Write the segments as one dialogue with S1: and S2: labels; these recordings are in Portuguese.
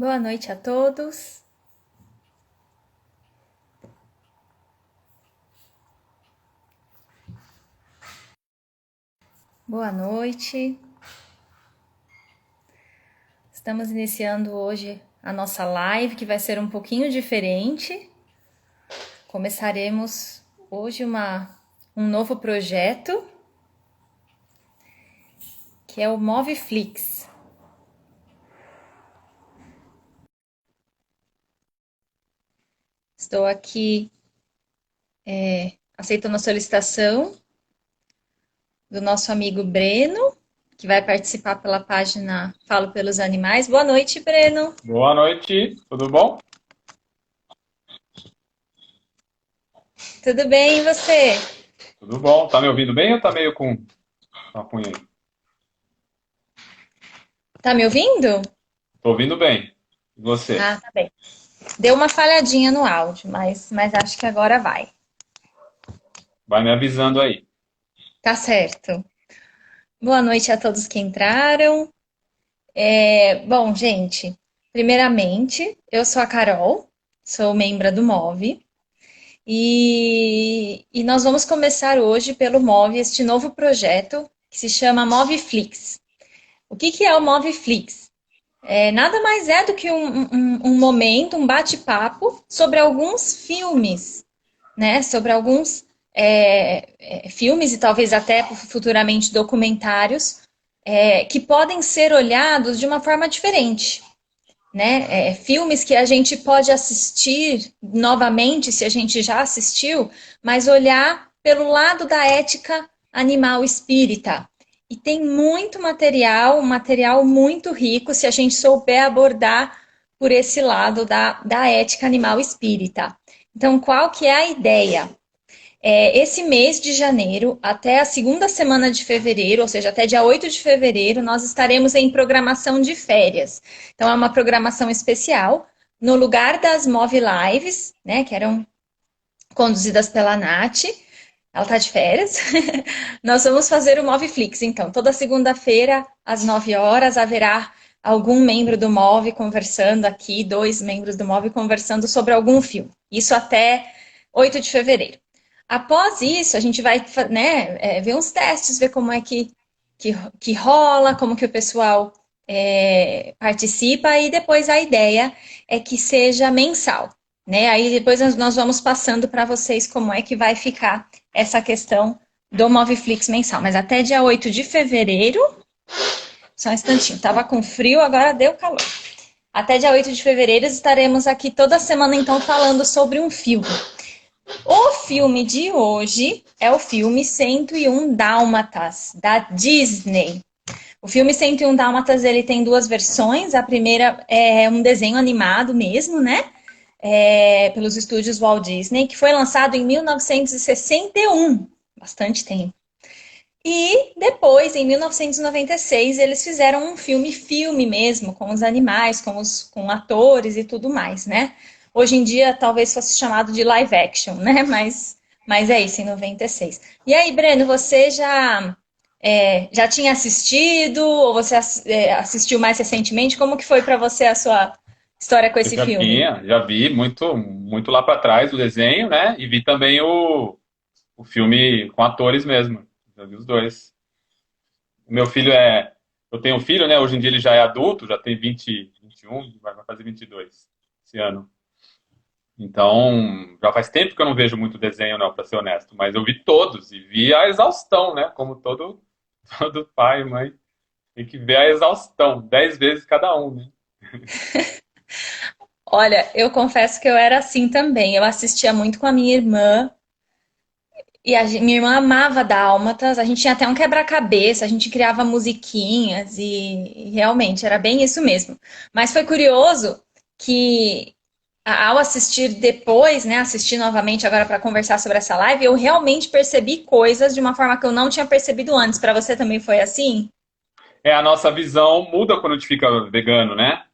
S1: Boa noite a todos. Boa noite. Estamos iniciando hoje a nossa live, que vai ser um pouquinho diferente. Começaremos hoje um novo projeto, que é o Moveflix. Estou aqui aceitando a solicitação do nosso amigo Breno, que vai participar pela página Falo pelos Animais. Boa noite, Breno.
S2: Boa noite, tudo bom?
S1: Tudo bem, e você?
S2: Tudo bom. Tá me ouvindo bem ou tá meio com uma cunha aí?
S1: Tá me ouvindo?
S2: Tô ouvindo bem. E você?
S1: Ah, tá bem. Deu uma falhadinha no áudio, mas acho que agora vai.
S2: Vai me avisando aí.
S1: Tá certo. Boa noite a todos que entraram. Bom, gente, primeiramente, eu sou a Carol, sou membro do MOV, e nós vamos começar hoje pelo MOV este novo projeto que se chama MOVeflix. O que é o MOVeflix? Nada mais é do que um momento, um bate-papo sobre alguns filmes, né? Sobre alguns filmes e talvez até futuramente documentários que podem ser olhados de uma forma diferente, né? Filmes que a gente pode assistir novamente, se a gente já assistiu, mas olhar pelo lado da ética animal espírita. E tem muito material, um material muito rico, se a gente souber abordar por esse lado da ética animal espírita. Então, qual que é a ideia? Esse mês de janeiro até a segunda semana de fevereiro, ou seja, até dia 8 de fevereiro, nós estaremos em programação de férias. Então, é uma programação especial no lugar das Move Lives, né, que eram conduzidas pela Nath. Ela está de férias. Nós vamos fazer o Moveflix, então. Toda segunda-feira, às 9 horas, haverá algum membro do Move conversando aqui, dois membros do Move conversando sobre algum filme. Isso até 8 de fevereiro. Após isso, a gente vai, né, ver uns testes, ver como é que rola, como que o pessoal participa, e depois a ideia é que seja mensal, né? Aí depois nós vamos passando para vocês como é que vai ficar essa questão do Moveflix mensal. Mas até dia 8 de fevereiro, só um instantinho, tava com frio, agora deu calor. Até dia 8 de fevereiro estaremos aqui toda semana, então, falando sobre um filme. O filme de hoje é o filme 101 Dálmatas, da Disney. O filme 101 Dálmatas, ele tem duas versões. A primeira é um desenho animado mesmo, né? Pelos estúdios Walt Disney, que foi lançado em 1961, bastante tempo. E depois, em 1996, eles fizeram um filme mesmo, com os animais, com atores e tudo mais, né? Hoje em dia, talvez fosse chamado de live action, né? Mas é isso, em 96. E aí, Breno, você já tinha assistido, ou você assistiu mais recentemente? Como que foi para você a sua história com
S2: Eu
S1: esse
S2: já
S1: filme?
S2: tinha, já vi muito lá para trás o desenho, né? E vi também o filme com atores mesmo. Já vi os dois. O meu filho é. Eu tenho um filho, né? Hoje em dia ele já é adulto, já tem 20, 21, vai fazer 22 esse ano. Então, já faz tempo que eu não vejo muito desenho, não, para ser honesto, mas eu vi todos e vi a exaustão, né? Como todo pai e mãe tem que ver a exaustão, 10 vezes cada um, né?
S1: Olha, eu confesso que eu era assim também. Eu assistia muito com a minha irmã. E minha irmã amava Dálmatas, a gente tinha até um quebra-cabeça, a gente criava musiquinhas e realmente era bem isso mesmo. Mas foi curioso que ao assistir depois, né, assistir novamente agora para conversar sobre essa live, eu realmente percebi coisas de uma forma que eu não tinha percebido antes. Para você também foi assim?
S2: A nossa visão muda quando a gente fica vegano, né?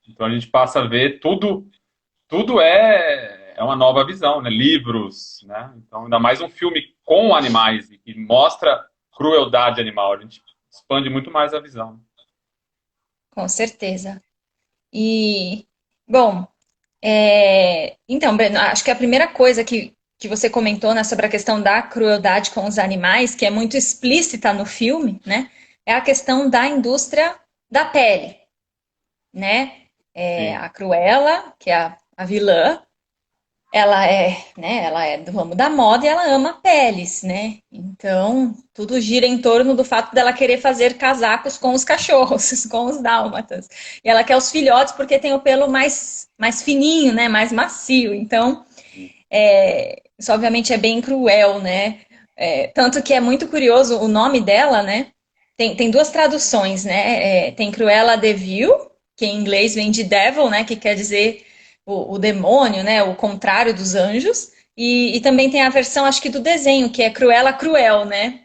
S2: Então a gente passa a ver tudo é uma nova visão, né? Livros, né? Então ainda mais um filme com animais e que mostra crueldade animal, a gente expande muito mais a visão.
S1: Com certeza. E, bom, então, Breno, acho que a primeira coisa que você comentou, né, sobre a questão da crueldade com os animais, que é muito explícita no filme, né, é a questão da indústria da pele, né?
S2: Sim.
S1: A Cruella, que é a vilã, ela é do ramo da moda e ela ama peles, né? Então, tudo gira em torno do fato dela querer fazer casacos com os cachorros, com os dálmatas. E ela quer os filhotes porque tem o pelo mais fininho, né? Mais macio. Então, isso obviamente é bem cruel, né? Tanto que é muito curioso o nome dela, né? Tem duas traduções, né? Tem Cruella de Vil, que em inglês vem de devil, né? Que quer dizer o demônio, né? O contrário dos anjos. E também tem a versão, acho que do desenho, que é Cruella Cruel, né?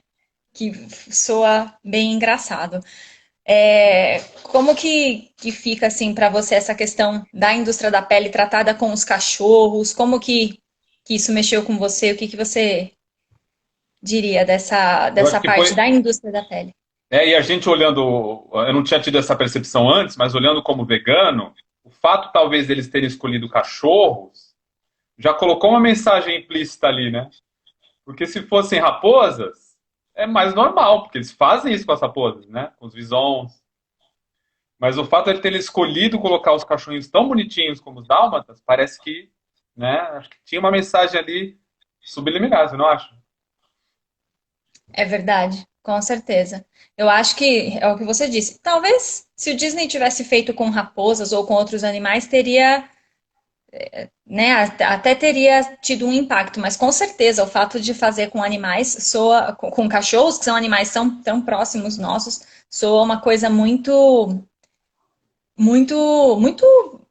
S1: Que soa bem engraçado. Como que fica assim para você essa questão da indústria da pele tratada com os cachorros? Como que isso mexeu com você? O que você diria
S2: Eu acho
S1: dessa
S2: que
S1: parte
S2: foi.
S1: da indústria da pele?
S2: E a gente olhando, eu não tinha tido essa percepção antes, mas olhando como vegano, o fato talvez deles terem escolhido cachorros já colocou uma mensagem implícita ali, né? Porque se fossem raposas, é mais normal, porque eles fazem isso com as raposas, né? Com os visons. Mas o fato de ele ter escolhido colocar os cachorrinhos tão bonitinhos como os dálmatas, parece que, né? Acho que tinha uma mensagem ali subliminar, você não acha?
S1: É verdade, com certeza. Eu acho que é o que você disse. Talvez se o Disney tivesse feito com raposas ou com outros animais, teria, né, até teria tido um impacto, mas com certeza o fato de fazer com animais soa, com cachorros, que são animais tão próximos nossos, soa uma coisa muito,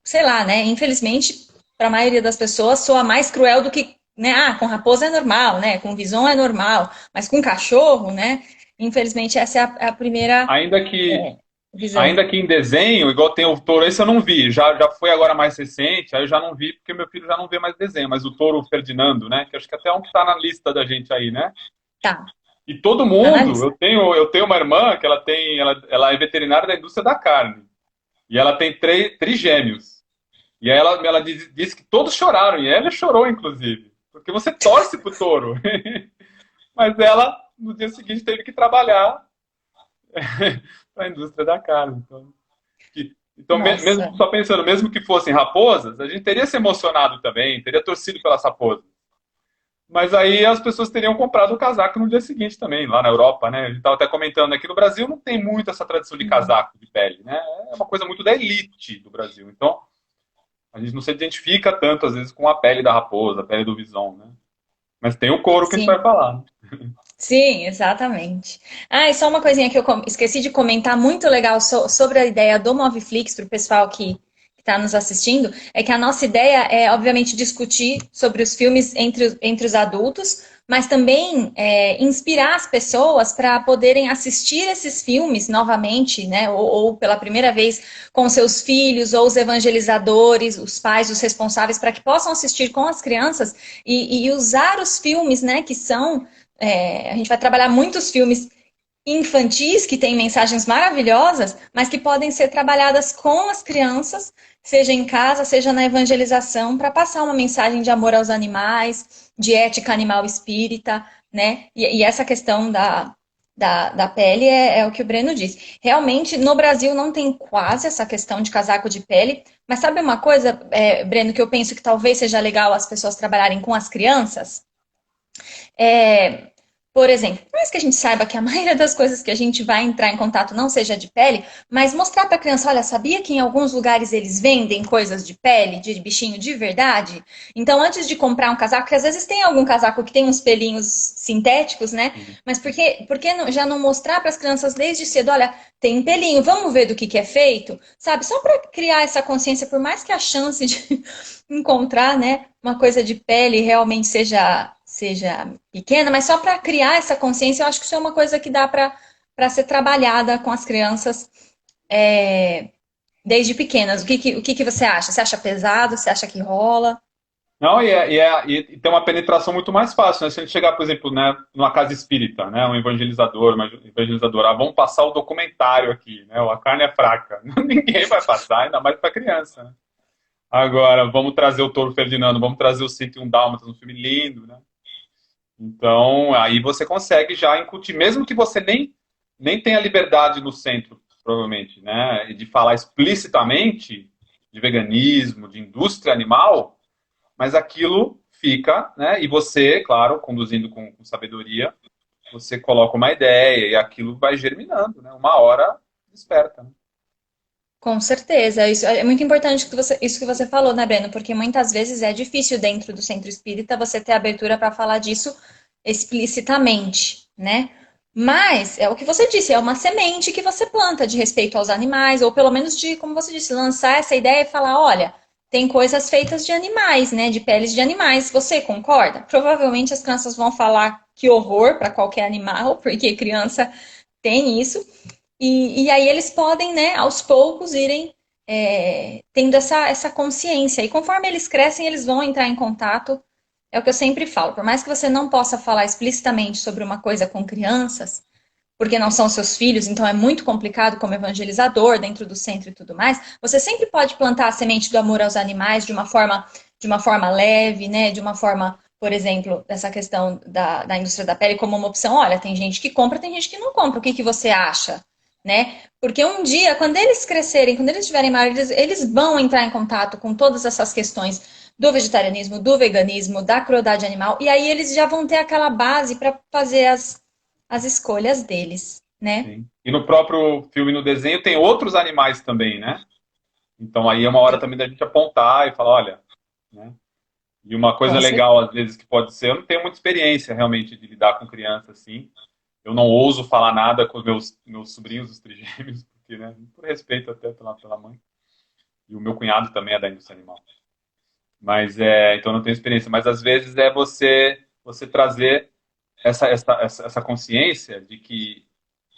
S1: sei lá, né? Infelizmente, para a maioria das pessoas, soa mais cruel do que, né? Com raposa é normal, né? Com bison é normal, mas com cachorro, né? Infelizmente, essa é a primeira
S2: Ainda que
S1: visão.
S2: Ainda que em desenho, igual tem o touro, esse eu não vi. Já foi agora mais recente, aí eu já não vi, porque meu filho já não vê mais desenho. Mas o touro Ferdinando, né? Que acho que até é um que tá na lista da gente aí, né?
S1: Tá,
S2: E todo
S1: tá na
S2: mundo,
S1: lista.
S2: eu tenho uma irmã que ela é veterinária da indústria da carne. E ela tem trigêmeos. E aí ela disse que todos choraram, e ela chorou, inclusive. Porque você torce pro touro. Mas ela, no dia seguinte, teve que trabalhar para a indústria da carne. Então, mesmo
S1: Nossa,
S2: só pensando, mesmo que fossem raposas, a gente teria se emocionado também, teria torcido pelas raposas. Mas aí as pessoas teriam comprado o casaco no dia seguinte também, lá na Europa, né? A gente estava até comentando aqui no Brasil não tem muito essa tradição de casaco de pele, né? É uma coisa muito da elite do Brasil. Então, a gente não se identifica tanto, às vezes, com a pele da raposa, a pele do visão, né? Mas tem o couro que a gente vai
S1: sim.
S2: falar.
S1: Sim, exatamente. E só uma coisinha que eu esqueci de comentar, muito legal sobre a ideia do Moviflix para o pessoal que está nos assistindo, é que a nossa ideia é, obviamente, discutir sobre os filmes entre os adultos, mas também inspirar as pessoas para poderem assistir esses filmes novamente, né, ou pela primeira vez com seus filhos, ou os evangelizadores, os pais, os responsáveis, para que possam assistir com as crianças e usar os filmes, né, que são a gente vai trabalhar muitos filmes infantis que têm mensagens maravilhosas, mas que podem ser trabalhadas com as crianças, seja em casa, seja na evangelização, para passar uma mensagem de amor aos animais, de ética animal espírita, né? E essa questão da pele é o que o Breno disse. Realmente, no Brasil não tem quase essa questão de casaco de pele, mas sabe uma coisa, Breno, que eu penso que talvez seja legal as pessoas trabalharem com as crianças? É, por exemplo, por mais que a gente saiba que a maioria das coisas que a gente vai entrar em contato não seja de pele, mas mostrar para a criança, olha, sabia que em alguns lugares eles vendem coisas de pele, de bichinho de verdade? Então, antes de comprar um casaco, que às vezes tem algum casaco que tem uns pelinhos sintéticos, né? Mas por que já não mostrar para as crianças desde cedo, olha, tem um pelinho, vamos ver do que é feito? Sabe? Só para criar essa consciência, por mais que a chance de encontrar, né, uma coisa de pele realmente seja pequena, mas só para criar essa consciência, eu acho que isso é uma coisa que dá para ser trabalhada com as crianças desde pequenas. O que você acha? Você acha pesado? Você acha que rola?
S2: Não, e tem uma penetração muito mais fácil, né? Se a gente chegar, por exemplo, né, numa casa espírita, né, um evangelizador, uma evangelizadora, vamos passar o documentário aqui, né? A carne é fraca. Ninguém vai passar, ainda mais para criança, né? Agora, vamos trazer o Touro Ferdinando, vamos trazer o 101 Dálmatas, um filme lindo, né? Então, aí você consegue já incutir, mesmo que você nem tenha liberdade no centro, provavelmente, né? De falar explicitamente de veganismo, de indústria animal, mas aquilo fica, né? E você, claro, conduzindo com sabedoria, você coloca uma ideia e aquilo vai germinando, né? Uma hora desperta. Né?
S1: Com certeza, isso é muito importante isso que você falou, né, Breno? Porque muitas vezes é difícil dentro do centro espírita você ter abertura para falar disso explicitamente, né? Mas é o que você disse, é uma semente que você planta de respeito aos animais, ou pelo menos de, como você disse, lançar essa ideia e falar, olha, tem coisas feitas de animais, né? De peles de animais. Você concorda? Provavelmente as crianças vão falar que horror para qualquer animal, porque criança tem isso. E aí eles podem, né, aos poucos, irem tendo essa consciência. E conforme eles crescem, eles vão entrar em contato. É o que eu sempre falo. Por mais que você não possa falar explicitamente sobre uma coisa com crianças, porque não são seus filhos, então é muito complicado como evangelizador dentro do centro e tudo mais, você sempre pode plantar a semente do amor aos animais de uma forma leve, né? De uma forma, por exemplo, dessa questão da indústria da pele como uma opção. Olha, tem gente que compra, tem gente que não compra. O que você acha? Né? Porque um dia, quando eles crescerem, quando eles estiverem maiores, eles vão entrar em contato com todas essas questões do vegetarianismo, do veganismo, da crueldade animal, e aí eles já vão ter aquela base para fazer as escolhas deles, né?
S2: Sim. E no próprio filme, no desenho, tem outros animais também, né? Então aí é uma hora também da gente apontar e falar, olha, né? E uma coisa
S1: Com certeza.
S2: legal, às vezes, que pode ser, eu não tenho muita experiência realmente de lidar com criança assim. Eu não ouso falar nada com os meus sobrinhos, os trigêmeos, porque, né, por respeito até pela mãe. E o meu cunhado também é da indústria animal. Mas então eu não tenho experiência. Mas às vezes é você trazer essa consciência de que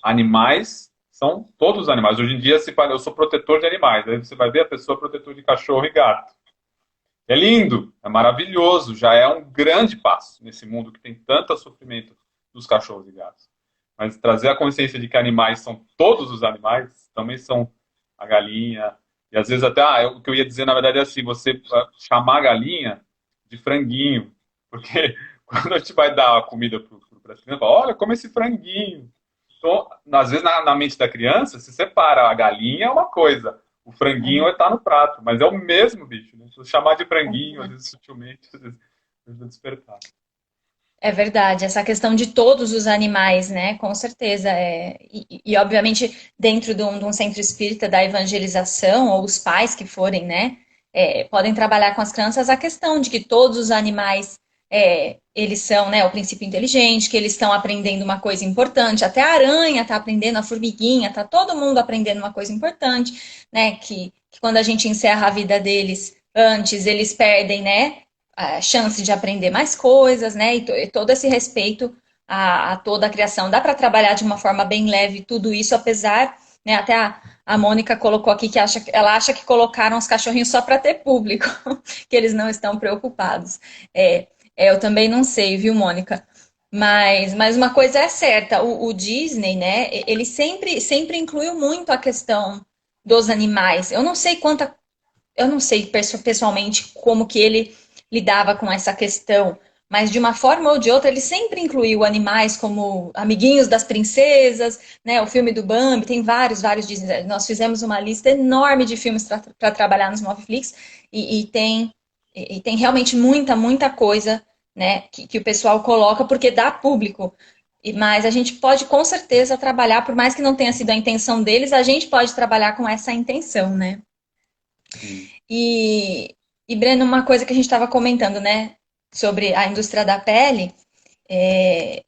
S2: animais são todos os animais. Hoje em dia se fala, eu sou protetor de animais. Aí você vai ver a pessoa protetor de cachorro e gato. É lindo, é maravilhoso, já é um grande passo nesse mundo que tem tanto sofrimento dos cachorros e gatos. Mas trazer a consciência de que animais são todos os animais, também são a galinha, e às vezes até, o que eu ia dizer na verdade é assim, você chamar a galinha de franguinho, porque quando a gente vai dar a comida para as crianças, fala, olha, come esse franguinho. Então, às vezes na mente da criança, se separa, a galinha é uma coisa, o franguinho está no prato, mas é o mesmo bicho, né? Se chamar de franguinho, às vezes sutilmente, às vezes ajuda a despertar.
S1: É verdade, essa questão de todos os animais, né? Com certeza. Obviamente, dentro de um centro espírita da evangelização, ou os pais que forem, né? Podem trabalhar com as crianças a questão de que todos os animais, eles são, né, o princípio inteligente, que eles estão aprendendo uma coisa importante. Até a aranha está aprendendo, a formiguinha, está todo mundo aprendendo uma coisa importante, né? Que quando a gente encerra a vida deles antes, eles perdem, né? A chance de aprender mais coisas, né? E todo esse respeito a toda a criação. Dá para trabalhar de uma forma bem leve tudo isso, apesar, né? Até a Mônica colocou aqui que ela acha que colocaram os cachorrinhos só para ter público, que eles não estão preocupados. Eu também não sei, viu, Mônica? Mas uma coisa é certa, o Disney, né? Ele sempre incluiu muito a questão dos animais. Eu não sei pessoalmente como que ele lidava com essa questão, mas de uma forma ou de outra ele sempre incluiu animais como amiguinhos das princesas, né? O filme do Bambi, tem vários Disney. Nós fizemos uma lista enorme de filmes para trabalhar nos Moviflix e tem realmente muita coisa, né? Que o pessoal coloca porque dá público. Mas a gente pode com certeza trabalhar, por mais que não tenha sido a intenção deles, a gente pode trabalhar com essa intenção, né?
S2: Sim.
S1: E, Breno, uma coisa que a gente estava comentando, né, sobre a indústria da pele, é,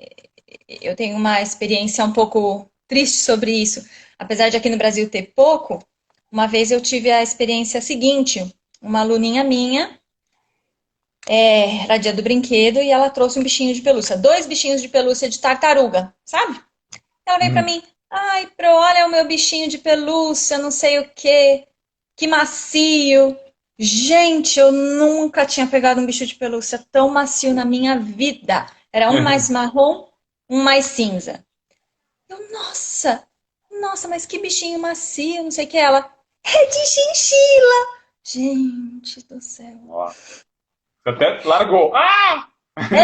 S1: eu tenho uma experiência um pouco triste sobre isso. Apesar de aqui no Brasil ter pouco, uma vez eu tive a experiência seguinte: uma aluninha minha, era dia do brinquedo, e ela trouxe um bichinho de pelúcia, dois bichinhos de pelúcia de tartaruga, sabe? Ela veio pra
S2: Hum.
S1: mim, ai, olha o meu bichinho de pelúcia, não sei o quê, que macio. Gente, eu nunca tinha pegado um bicho de pelúcia tão macio na minha vida. Era um mais marrom, um mais cinza. Eu, nossa, mas que bichinho macio, não sei o que. Ela, é de chinchila. Gente do céu.
S2: Ó, você até largou. Ah!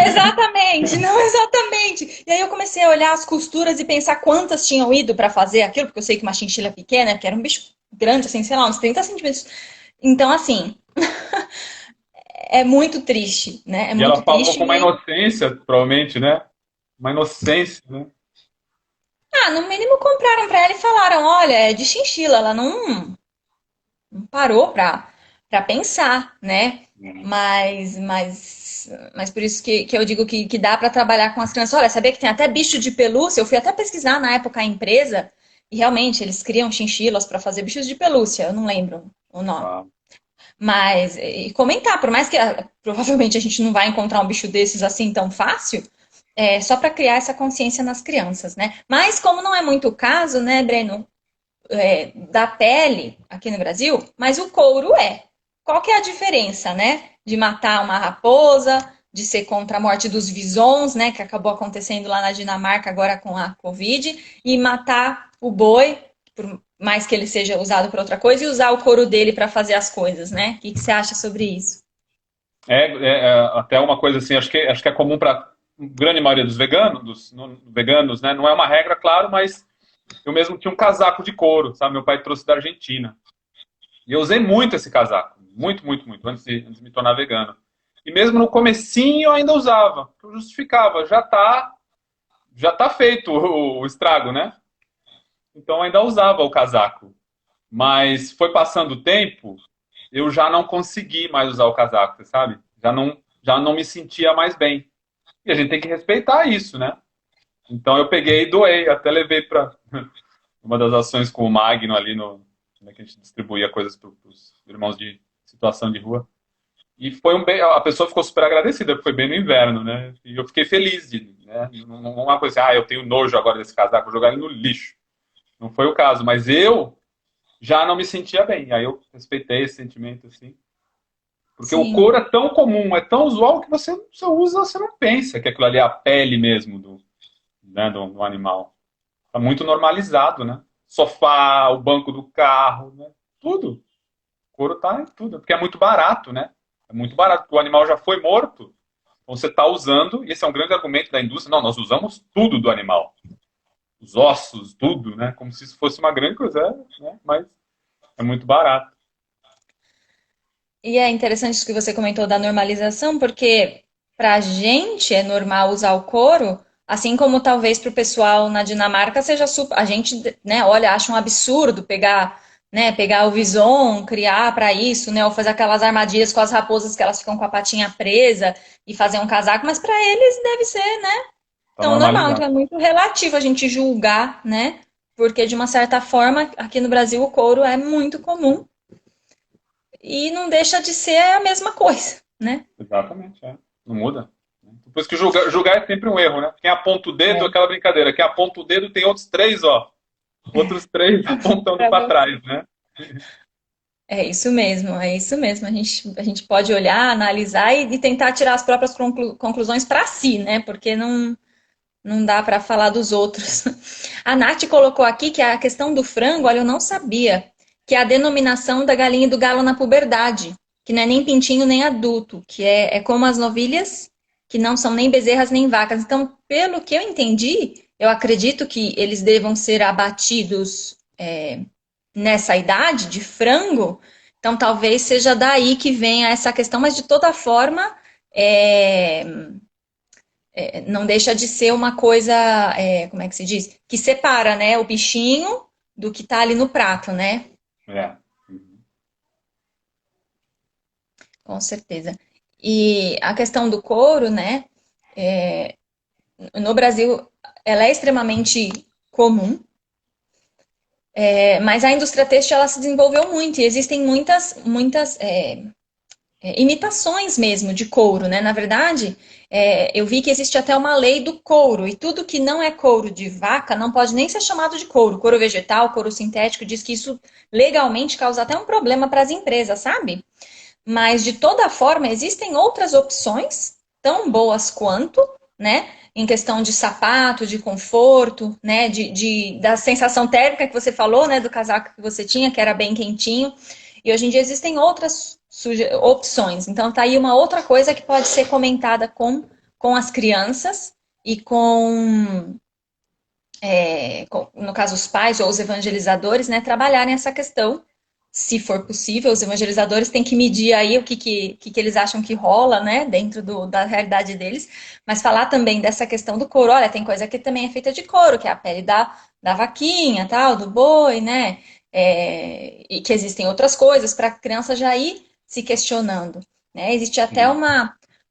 S1: Exatamente, não exatamente. E aí eu comecei a olhar as costuras e pensar quantas tinham ido para fazer aquilo, porque eu sei que uma chinchila é pequena, porque era um bicho grande, assim, sei lá, uns 30 centímetros. Então, assim, é muito triste, né? É
S2: E ela
S1: muito
S2: falou
S1: triste.
S2: com uma inocência, provavelmente, né? Uma inocência, né?
S1: Ah, no mínimo compraram para ela e falaram, olha, é de chinchila. Ela não parou para pensar, né? Mas por isso que eu digo que dá para trabalhar com as crianças. Olha, sabia que tem até bicho de pelúcia? Eu fui até pesquisar na época a empresa e realmente eles criam chinchilas para fazer bichos de pelúcia. Eu não lembro o nome.
S2: Ah,
S1: Mas, e comentar, por mais que provavelmente a gente não vai encontrar um bicho desses assim tão fácil, é só para criar essa consciência nas crianças, né? Mas como não é muito o caso, né, Breno, da pele aqui no Brasil, mas o couro é. Qual que é a diferença, né? De matar uma raposa, de ser contra a morte dos visons, né? Que acabou acontecendo lá na Dinamarca agora com a Covid, e matar o boi, por mais que ele seja usado para outra coisa, e usar o couro dele para fazer as coisas, né? O que, que você acha sobre isso?
S2: até uma coisa assim, acho que é comum para a grande maioria dos veganos, veganos, né? Não é uma regra, claro, mas eu mesmo tinha um casaco de couro, sabe? Meu pai trouxe da Argentina. E eu usei muito esse casaco. Muito, muito, muito, antes de me tornar vegano. E mesmo no comecinho eu ainda usava. Eu justificava, já tá feito o estrago, né? Então eu ainda usava o casaco. Mas foi passando o tempo, eu já não consegui mais usar o casaco, sabe? Já não me sentia mais bem. E a gente tem que respeitar isso, né? Então eu peguei e doei, até levei para uma das ações com o Magno ali no, né, que a gente distribuía coisas para os irmãos de situação de rua. E a pessoa ficou super agradecida, porque foi bem no inverno, né? E eu fiquei feliz né? Não é uma coisa assim, eu tenho nojo agora desse casaco, vou jogar ele no lixo. Não foi o caso, mas eu já não me sentia bem. Aí eu respeitei esse sentimento, assim. Porque o
S1: Sim.
S2: couro é tão comum, é tão usual que você usa, você não pensa que aquilo ali é a pele mesmo do animal. Está muito normalizado, né? Sofá, o banco do carro, né? Tudo. O couro tá em tudo, porque é muito barato, né? É muito barato, porque o animal já foi morto. Então você está usando, e esse é um grande argumento da indústria, não, nós usamos tudo do animal. Os ossos, tudo, né? Como se isso fosse uma grande coisa, né? Mas é muito barato.
S1: E é interessante isso que você comentou da normalização, porque para a gente é normal usar o couro, assim como talvez para o pessoal na Dinamarca seja super. A gente, né, olha, acha um absurdo pegar, né, pegar o vison, criar para isso, né, ou fazer aquelas armadilhas com as raposas que elas ficam com a patinha presa e fazer um casaco, mas para eles deve ser, né,
S2: Está
S1: tão normal. Então
S2: normalizado.
S1: é muito relativo a gente julgar, né, porque de uma certa forma aqui no Brasil o couro é muito comum e não deixa de ser a mesma coisa, né?
S2: Exatamente, é. Não muda. Por isso que julgar é sempre um erro, né? Quem aponta o dedo,
S1: É,
S2: aquela brincadeira. Quem aponta o dedo tem outros três, ó. Outros três apontando
S1: pra
S2: para
S1: você.
S2: trás, né?
S1: É isso mesmo, é isso mesmo. A gente pode olhar, analisar e tentar tirar as próprias conclusões para si, né? Porque não dá para falar dos outros. A Nath colocou aqui que a questão do frango, olha, eu não sabia, que é a denominação da galinha e do galo na puberdade, que não é nem pintinho nem adulto, que é como as novilhas, que não são nem bezerras nem vacas. Então, pelo que eu entendi, eu acredito que eles devam ser abatidos nessa idade de frango. Então, talvez seja daí que venha essa questão, mas de toda forma, é, não deixa de ser uma coisa, como é que se diz? Que separa, né, o bichinho do que tá ali no prato, né?
S2: É.
S1: Com certeza. E a questão do couro, né? No Brasil, ela é extremamente comum, mas a indústria têxtil ela se desenvolveu muito e existem muitas imitações mesmo de couro, né? Na verdade, eu vi que existe até uma lei do couro, e tudo que não é couro de vaca não pode nem ser chamado de couro. Couro vegetal, couro sintético, diz que isso legalmente causa até um problema para as empresas, sabe? mas de toda forma existem outras opções tão boas quanto, né? Em questão de sapato, de conforto, né? Da sensação térmica que você falou, né? Do casaco que você tinha, que era bem quentinho. E hoje em dia existem outras opções. Então tá aí uma outra coisa que pode ser comentada com as crianças e no caso, os pais ou os evangelizadores, né, trabalharem essa questão, se for possível. Os evangelizadores têm que medir aí o que eles acham que rola, né, dentro da realidade deles, mas falar também dessa questão do couro. Olha, tem coisa que também é feita de couro, que é a pele da vaquinha, tal, do boi, né, e que existem outras coisas para a criança já ir se questionando, né. Existe até
S2: Sim.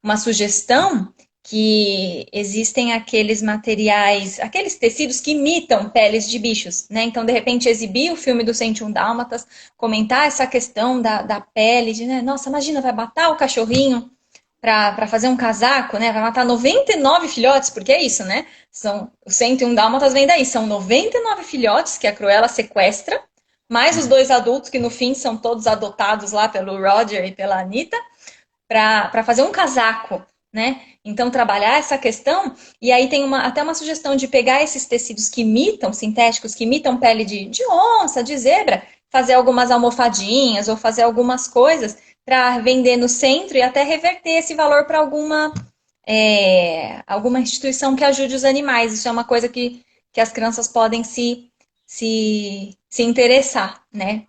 S1: uma sugestão que existem aqueles materiais, aqueles tecidos que imitam peles de bichos, né? Então, de repente, exibir o filme do 101 Dálmatas, comentar essa questão da pele, de, né? Nossa, imagina, vai matar o cachorrinho para fazer um casaco, né? Vai matar 99 filhotes, porque é isso, né? São, o 101 Dálmatas vem daí, são 99 filhotes que a Cruella sequestra, mais os dois adultos que no fim são todos adotados lá pelo Roger e pela Anita, para fazer um casaco, né? Então, trabalhar essa questão, e aí tem até uma sugestão de pegar esses tecidos que imitam, sintéticos, que imitam pele de onça, de zebra, fazer algumas almofadinhas ou fazer algumas coisas para vender no centro e até reverter esse valor para alguma instituição que ajude os animais. Isso é uma coisa que as crianças podem se interessar, né?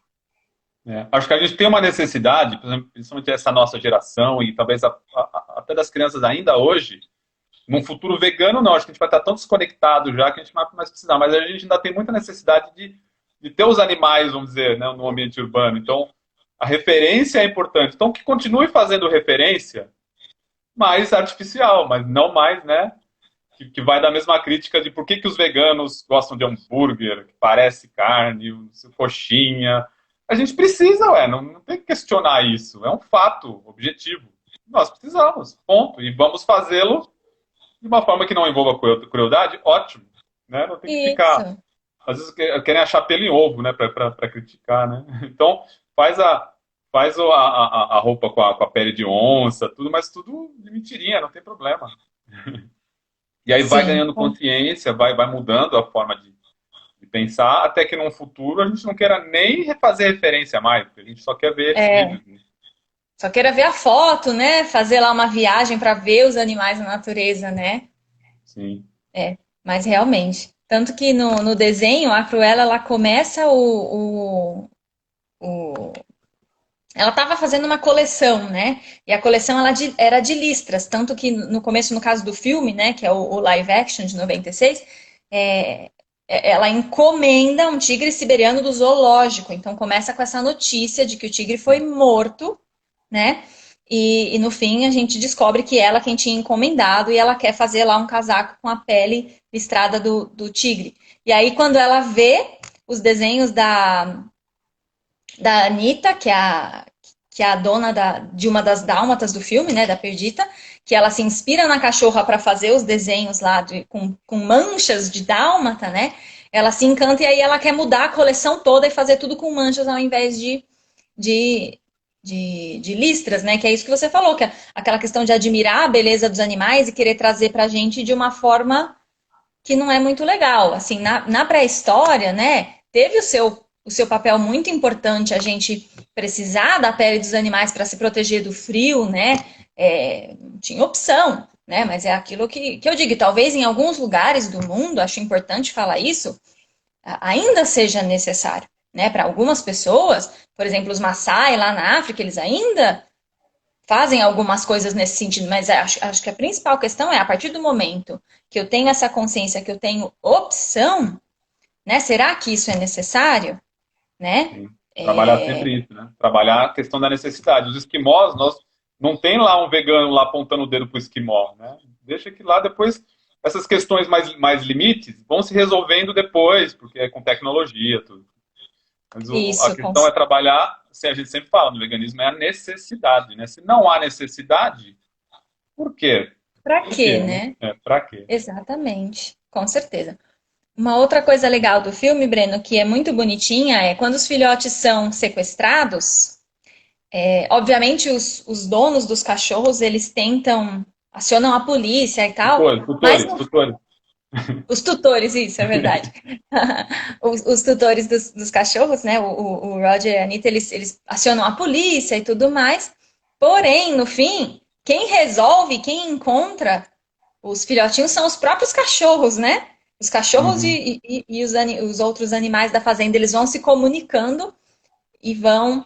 S2: Acho que a gente tem uma necessidade, por exemplo, principalmente essa nossa geração e talvez até das crianças ainda hoje, num futuro vegano não, acho que a gente vai estar tão desconectado já que a gente não vai mais precisar, mas a gente ainda tem muita necessidade de ter os animais, vamos dizer, né, no ambiente urbano. Então, a referência é importante. Então, que continue fazendo referência mais artificial, mas não mais, né, que vai da mesma crítica de por que os veganos gostam de hambúrguer, que parece carne, coxinha. A gente precisa, não tem que questionar isso. É um fato objetivo. Nós precisamos, ponto. E vamos fazê-lo de uma forma que não envolva crueldade, ótimo. Né? Não tem que ficar.
S1: Isso.
S2: Às vezes querem achar pelo em ovo, né? Para criticar, né? Então, faz a roupa com a pele de onça, tudo, mas tudo de mentirinha, não tem problema. E aí vai
S1: Sim.
S2: ganhando consciência, vai mudando a forma de pensar, até que num futuro a gente não queira nem fazer referência mais, porque a gente só quer ver
S1: É.
S2: vídeos. Né?
S1: Só queira ver a foto, né? Fazer lá uma viagem para ver os animais na natureza, né?
S2: Sim.
S1: Mas realmente. Tanto que no desenho, a Cruella, ela começa o- ela estava fazendo uma coleção, né? E a coleção era de listras. Tanto que no começo, no caso do filme, né? Que é o live action de 96, é, ela encomenda um tigre siberiano do zoológico. Então começa com essa notícia de que o tigre foi morto, né? E no fim a gente descobre que ela quem tinha encomendado e ela quer fazer lá um casaco com a pele listrada do tigre. E aí quando ela vê os desenhos da Anitta, que é a dona de uma das dálmatas do filme, né, da Perdita, que ela se inspira na cachorra para fazer os desenhos lá com manchas de dálmata, né? Ela se encanta e aí ela quer mudar a coleção toda e fazer tudo com manchas ao invés de, de listras, né? Que é isso que você falou, que é aquela questão de admirar a beleza dos animais e querer trazer pra gente de uma forma que não é muito legal. Assim, na pré-história, né, teve o seu papel muito importante a gente precisar da pele dos animais para se proteger do frio, né? Não tinha opção, né? Mas é aquilo que eu digo, e talvez em alguns lugares do mundo, acho importante falar isso, ainda seja necessário, né? Para algumas pessoas, por exemplo, os Maasai lá na África, eles ainda fazem algumas coisas nesse sentido, mas acho que a principal questão é, a partir do momento que eu tenho essa consciência, que eu tenho opção, né? Será que isso é necessário, né?
S2: Sim. Trabalhar sempre isso, né? Trabalhar a questão da necessidade. Os esquimós, nós não tem lá um vegano lá apontando o dedo pro esquimó, né? Deixa que lá depois essas questões mais limites vão se resolvendo depois, porque é com tecnologia, tudo. Mas a
S1: Isso,
S2: questão é trabalhar, assim, a gente sempre fala no veganismo, é a necessidade, né? Se não há necessidade, por quê?
S1: para
S2: Por
S1: quê,
S2: quê, né?
S1: né?
S2: Pra quê?
S1: Exatamente, com certeza. Uma outra coisa legal do filme, Breno, que é muito bonitinha, é quando os filhotes são sequestrados, Obviamente, os donos dos cachorros, eles tentam, acionam a polícia e tal,
S2: Tutores,
S1: mas
S2: tutores, tutores.
S1: os tutores, isso é verdade. Os tutores dos cachorros, né? O Roger e a Anitta, eles acionam a polícia e tudo mais. Porém, no fim, quem resolve, quem encontra os filhotinhos são os próprios cachorros, né? Os cachorros
S2: Uhum.
S1: e os outros animais da fazenda, eles vão se comunicando e vão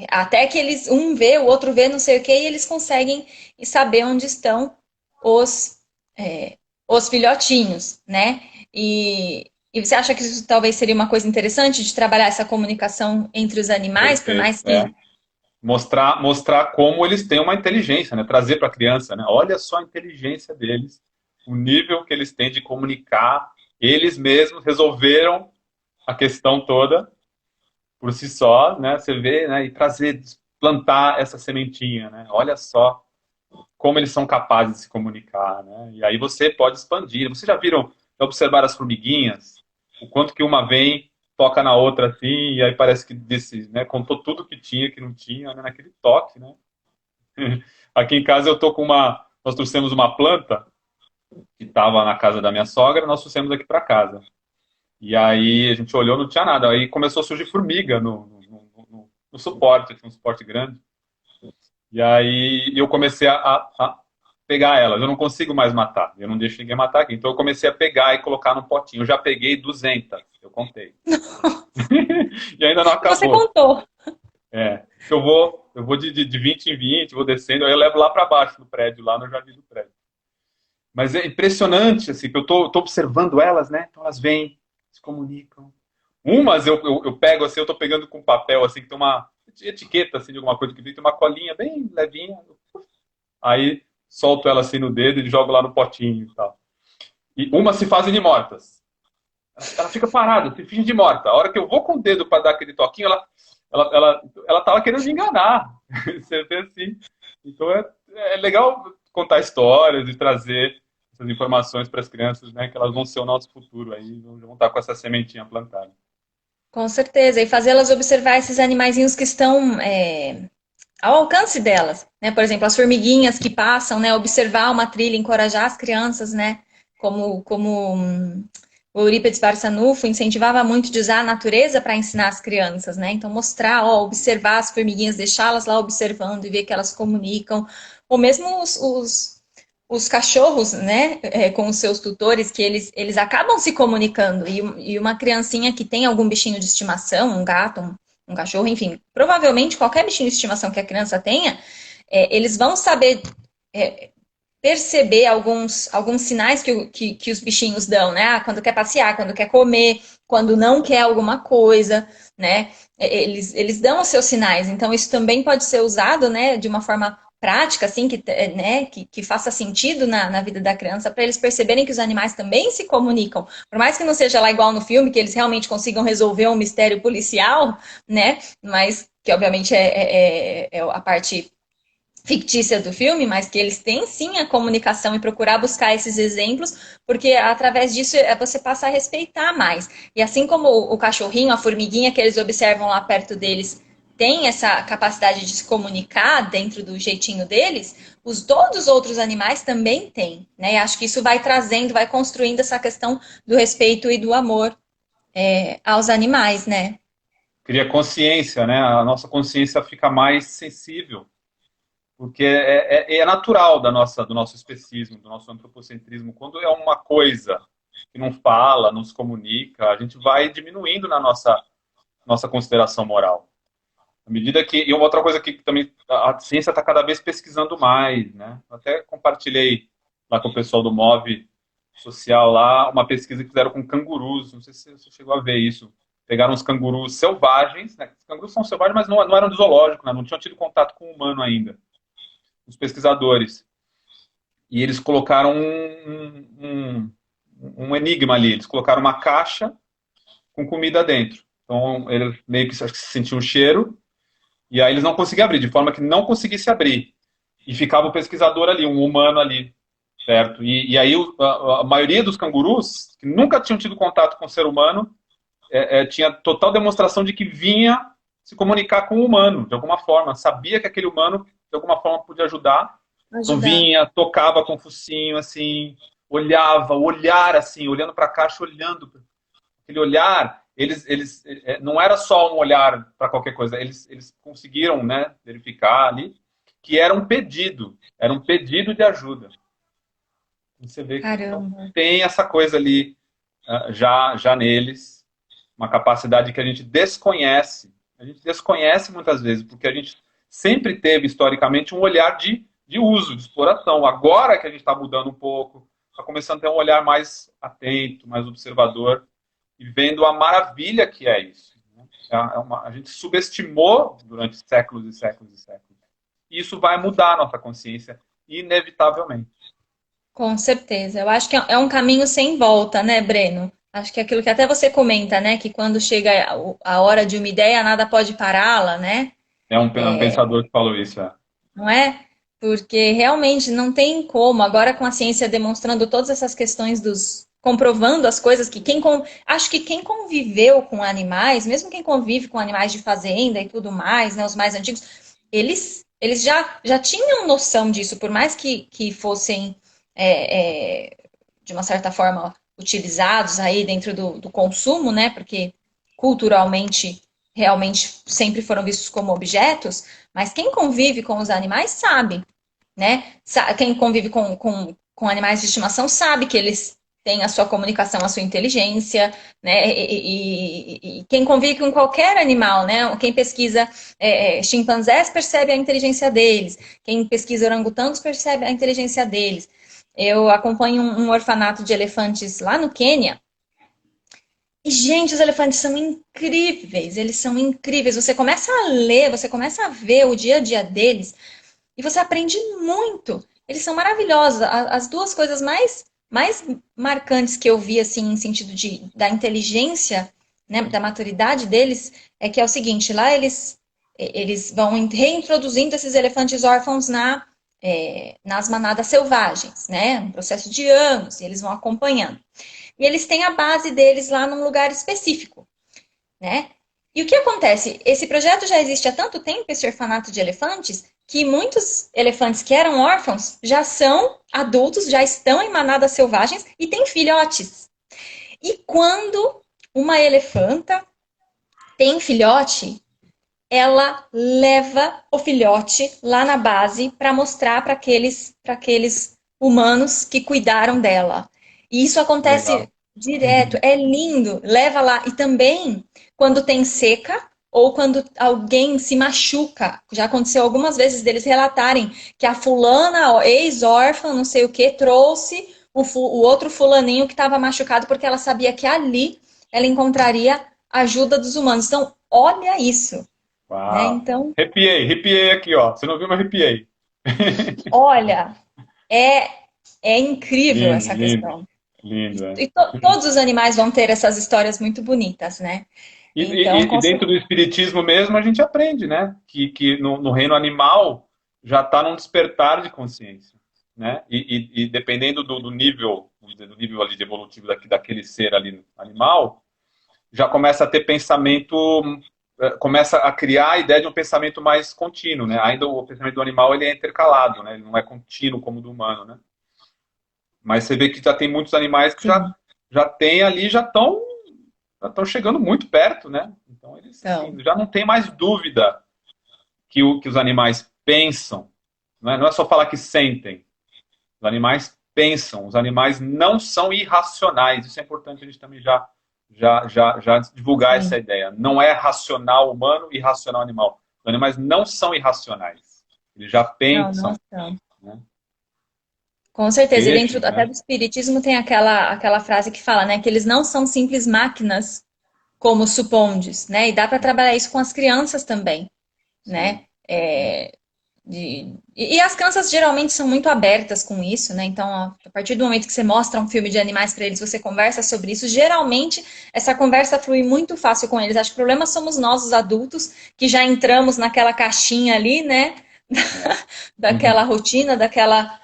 S1: até que eles um vê, o outro vê, não sei o que, e eles conseguem saber onde estão os, os filhotinhos, né? E você acha que isso talvez seria uma coisa interessante de trabalhar essa comunicação entre os animais, por
S2: Perfeito.
S1: mais que.
S2: Mostrar como eles têm uma inteligência, né? Trazer para a criança, né? Olha só a inteligência deles, o nível que eles têm de comunicar. Eles mesmos resolveram a questão toda por si só, né? Você vê, né? E trazer, plantar essa sementinha, né? Olha só como eles são capazes de se comunicar, né? E aí você pode expandir. Vocês já viram, já observaram as formiguinhas? O quanto que uma vem, toca na outra assim, e aí parece que desse, né, contou tudo que tinha, que não tinha, né, naquele toque, né? Aqui em casa eu tô com nós trouxemos uma planta que estava na casa da minha sogra, nós trouxemos aqui para casa. E aí a gente olhou, não tinha nada. Aí começou a surgir formiga no suporte, tinha um suporte grande. E aí eu comecei a pegar elas. Eu não consigo mais matar. Eu não deixo ninguém matar aqui. Então eu comecei a pegar e colocar no potinho. Eu já peguei 200, eu contei. E ainda não
S1: Você
S2: acabou.
S1: contou.
S2: É. Eu vou de 20 em 20, vou descendo, aí eu levo lá para baixo do prédio, lá no jardim do prédio. Mas é impressionante, assim, que eu tô observando elas, né? Então elas vêm, se comunicam. Umas eu pego, assim, eu tô pegando com papel, assim, que tem uma etiqueta, assim, de alguma coisa que tem uma colinha bem levinha. Aí solto ela assim no dedo e jogo lá no potinho e tal. E umas se fazem de mortas. Ela fica parada, se finge de morta. A hora que eu vou com o dedo para dar aquele toquinho, ela tava querendo me enganar. Você vê assim. Então é legal contar histórias e trazer essas informações para as crianças, né? Que elas vão ser o nosso futuro aí, vão estar com essa sementinha plantada.
S1: Com certeza. E fazê-las observar esses animaizinhos que estão ao alcance delas, né? Por exemplo, as formiguinhas que passam, né? Observar uma trilha, encorajar as crianças, né? Como o Eurípides Barçanufo incentivava muito de usar a natureza para ensinar as crianças, né? Então mostrar, ó, observar as formiguinhas, deixá-las lá observando e ver que elas comunicam, ou mesmo os cachorros, né, com os seus tutores, que eles acabam se comunicando. E uma criancinha que tem algum bichinho de estimação, um gato, um cachorro, enfim, provavelmente qualquer bichinho de estimação que a criança tenha, eles vão saber perceber alguns sinais que os bichinhos dão, né? Ah, quando quer passear, quando quer comer, quando não quer alguma coisa, né? Eles dão os seus sinais. Então, isso também pode ser usado, né, de uma forma prática, assim, que faça sentido na vida da criança, para eles perceberem que os animais também se comunicam. Por mais que não seja lá igual no filme, que eles realmente consigam resolver um mistério policial, né? Mas que obviamente é a parte fictícia do filme, mas que eles têm sim a comunicação e procurar buscar esses exemplos, porque através disso você passa a respeitar mais. E assim como o cachorrinho, a formiguinha que eles observam lá perto deles tem essa capacidade de se comunicar dentro do jeitinho deles, todos os outros animais também têm, né? E acho que isso vai trazendo, vai construindo essa questão do respeito e do amor aos animais, né?
S2: Cria consciência, né? A nossa consciência fica mais sensível, porque é natural do nosso especismo, do nosso antropocentrismo. Quando é uma coisa que não fala, não se comunica, a gente vai diminuindo na nossa consideração moral. À medida que. E uma outra coisa que também a ciência está cada vez pesquisando mais, né? Até compartilhei lá com o pessoal do MOV Social lá, uma pesquisa que fizeram com cangurus. Não sei se você chegou a ver isso. Pegaram os cangurus selvagens, né? Os cangurus são selvagens, mas não eram do zoológico, né? Não tinham tido contato com o humano ainda. Os pesquisadores. E eles colocaram um enigma ali. Eles colocaram uma caixa com comida dentro. Então, eles meio que sentiam um cheiro. E aí eles não conseguiam abrir, de forma que não conseguisse abrir. E ficava o pesquisador ali, um humano ali, certo? E aí a maioria dos cangurus, que nunca tinham tido contato com o ser humano, tinha total demonstração de que vinha se comunicar com o humano, de alguma forma. Sabia que aquele humano, de alguma forma, podia ajudar. Então
S1: Ajudar.
S2: vinha, tocava com o focinho, assim, olhava, o olhar, assim, olhando para a caixa, olhando. Aquele olhar, não era só um olhar para qualquer coisa, eles conseguiram, né, verificar ali que era um pedido de ajuda. Você vê que então,
S1: Caramba.
S2: tem essa coisa ali já neles, uma capacidade que a gente desconhece. A gente desconhece muitas vezes, porque a gente sempre teve, historicamente, um olhar de uso, de exploração. Agora que a gente está mudando um pouco, está começando a ter um olhar mais atento, mais observador, e vendo a maravilha que é isso. A gente subestimou durante séculos e séculos e séculos. E isso vai mudar a nossa consciência, inevitavelmente.
S1: Com certeza. Eu acho que é um caminho sem volta, né, Breno? Acho que é aquilo que até você comenta, né? Que quando chega a hora de uma ideia, nada pode pará-la, né?
S2: É um pensador que falou isso. É.
S1: Não é? Porque realmente não tem como, agora com a ciência demonstrando todas essas questões dos comprovando as coisas que acho que quem conviveu com animais, mesmo quem convive com animais de fazenda e tudo mais, né, os mais antigos, eles já tinham noção disso, por mais que fossem de uma certa forma utilizados aí dentro do consumo, né? Porque culturalmente realmente sempre foram vistos como objetos, mas quem convive com os animais sabe, né? Quem convive com animais de estimação sabe que eles têm a sua comunicação, a sua inteligência, né? E quem convive com qualquer animal, né? Quem pesquisa chimpanzés percebe a inteligência deles, quem pesquisa orangotangos percebe a inteligência deles. Eu acompanho um orfanato de elefantes lá no Quênia. E, gente, os elefantes são incríveis, eles são incríveis. Você começa a ler, você começa a ver o dia a dia deles e você aprende muito. Eles são maravilhosos. As duas coisas mais marcantes que eu vi, assim, em sentido da inteligência, né, da maturidade deles, é que é o seguinte, lá eles vão reintroduzindo esses elefantes órfãos nas manadas selvagens, né? Um processo de anos, e eles vão acompanhando. E eles têm a base deles lá num lugar específico, né? E o que acontece? Esse projeto já existe há tanto tempo, esse orfanato de elefantes, que muitos elefantes que eram órfãos já são adultos, já estão em manadas selvagens e têm filhotes. E quando uma elefanta tem filhote, ela leva o filhote lá na base para mostrar para aqueles humanos que cuidaram dela. E isso
S2: Legal.
S1: acontece direto, é lindo, leva lá. E também quando tem seca ou quando alguém se machuca. Já aconteceu algumas vezes deles relatarem que a fulana, ex-órfã, não sei o que, trouxe o outro fulaninho que estava machucado porque ela sabia que ali ela encontraria ajuda dos humanos. Então, olha isso, né?
S2: Uau.
S1: Então,
S2: Arrepiei aqui, ó. Você não viu, mas arrepiei.
S1: olha, é, é incrível
S2: Lindo,
S1: essa
S2: lindo,
S1: questão. E,
S2: lindo, é.
S1: todos os animais vão ter essas histórias muito bonitas, né? Então,
S2: E dentro do espiritismo mesmo a gente aprende, né? Que no reino animal já está num despertar de consciência, né? E dependendo do nível, vamos dizer, do nível ali de evolutivo daquele ser ali animal, já começa a ter pensamento, começa a criar a ideia de um pensamento mais contínuo, né? Ainda o pensamento do animal ele é intercalado, né? Ele não é contínuo como o do humano, né? Mas você vê que já tem muitos animais que
S1: sim,
S2: já tem ali, já estão chegando muito perto, né? Então eles assim,
S1: então,
S2: já não tem mais dúvida que os animais pensam. Não é só falar que sentem. Os animais pensam. Os animais não são irracionais. Isso é importante a gente também já divulgar essa
S1: sim.
S2: ideia. Não é racional humano e racional animal. Os animais não são irracionais. Eles já
S1: Não, não
S2: pensam.
S1: são.
S2: Né?
S1: Com certeza. E dentro
S2: Peixes,
S1: até
S2: né?
S1: do espiritismo tem aquela frase que fala, né, que eles não são simples máquinas como supondes, né? E dá para trabalhar isso com as crianças também,
S2: Sim.
S1: né? E as crianças geralmente são muito abertas com isso, né? Então, a partir do momento que você mostra um filme de animais para eles, você conversa sobre isso, geralmente essa conversa flui muito fácil com eles. Acho que o problema somos nós, os adultos, que já entramos naquela caixinha ali, né?
S2: É.
S1: Daquela rotina, daquela,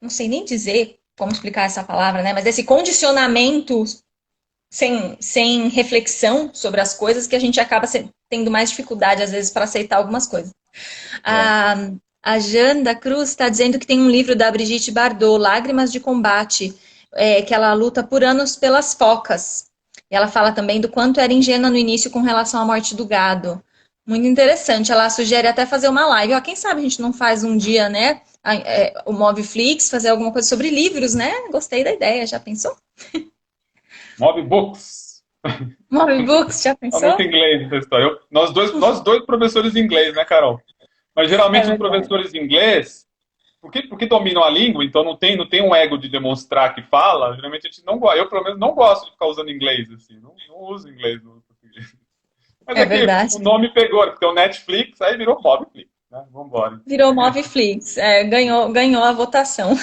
S1: não sei nem dizer como explicar essa palavra, né? Mas desse condicionamento sem reflexão sobre as coisas que a gente acaba tendo mais dificuldade, às vezes, para aceitar algumas coisas.
S2: É.
S1: A, a Jane da Cruz está dizendo que tem um livro da Brigitte Bardot, Lágrimas de Combate, que ela luta por anos pelas focas. E ela fala também do quanto era ingênua no início com relação à morte do gado. Muito interessante. Ela sugere até fazer uma live. Ó, quem sabe a gente não faz um dia, né? O Moviflix, fazer alguma coisa sobre livros, né? Gostei da ideia. Já pensou?
S2: Mob Books.
S1: Movibooks, já
S2: Tá muito
S1: pensou?
S2: inglês essa história. Nós dois professores de inglês, né, Carol? Mas
S1: É
S2: geralmente os
S1: verdade.
S2: professores de inglês, porque dominam a língua, então não tem um ego de demonstrar que fala, geralmente a gente não gosta. Eu, pelo menos, não gosto de ficar usando inglês, assim. Não uso inglês no português. Mas
S1: É
S2: é que
S1: verdade.
S2: o nome pegou, porque o Netflix, aí virou Mobflix, né? Vambora.
S1: Virou Moviflix. Ganhou a votação.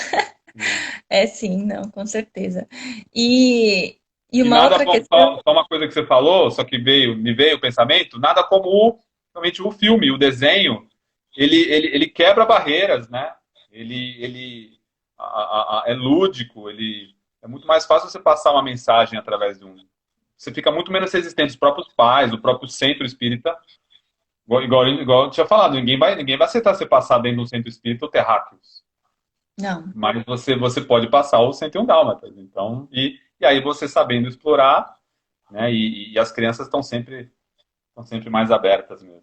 S1: É sim, não, com certeza. E, e
S2: E
S1: uma
S2: nada
S1: outra
S2: como,
S1: questão.
S2: só uma coisa que você falou, só que me veio o pensamento, nada como realmente o filme, o desenho, ele quebra barreiras, né? É lúdico, é muito mais fácil você passar uma mensagem através de um. Você fica muito menos resistente, os próprios pais, o próprio centro espírita, igual eu tinha falado, ninguém vai aceitar você passar dentro de um centro espírita ou terráqueos.
S1: Não.
S2: Mas você pode passar o 101 dálmatas. Então, e aí você sabendo explorar, né? E as crianças estão sempre mais abertas mesmo.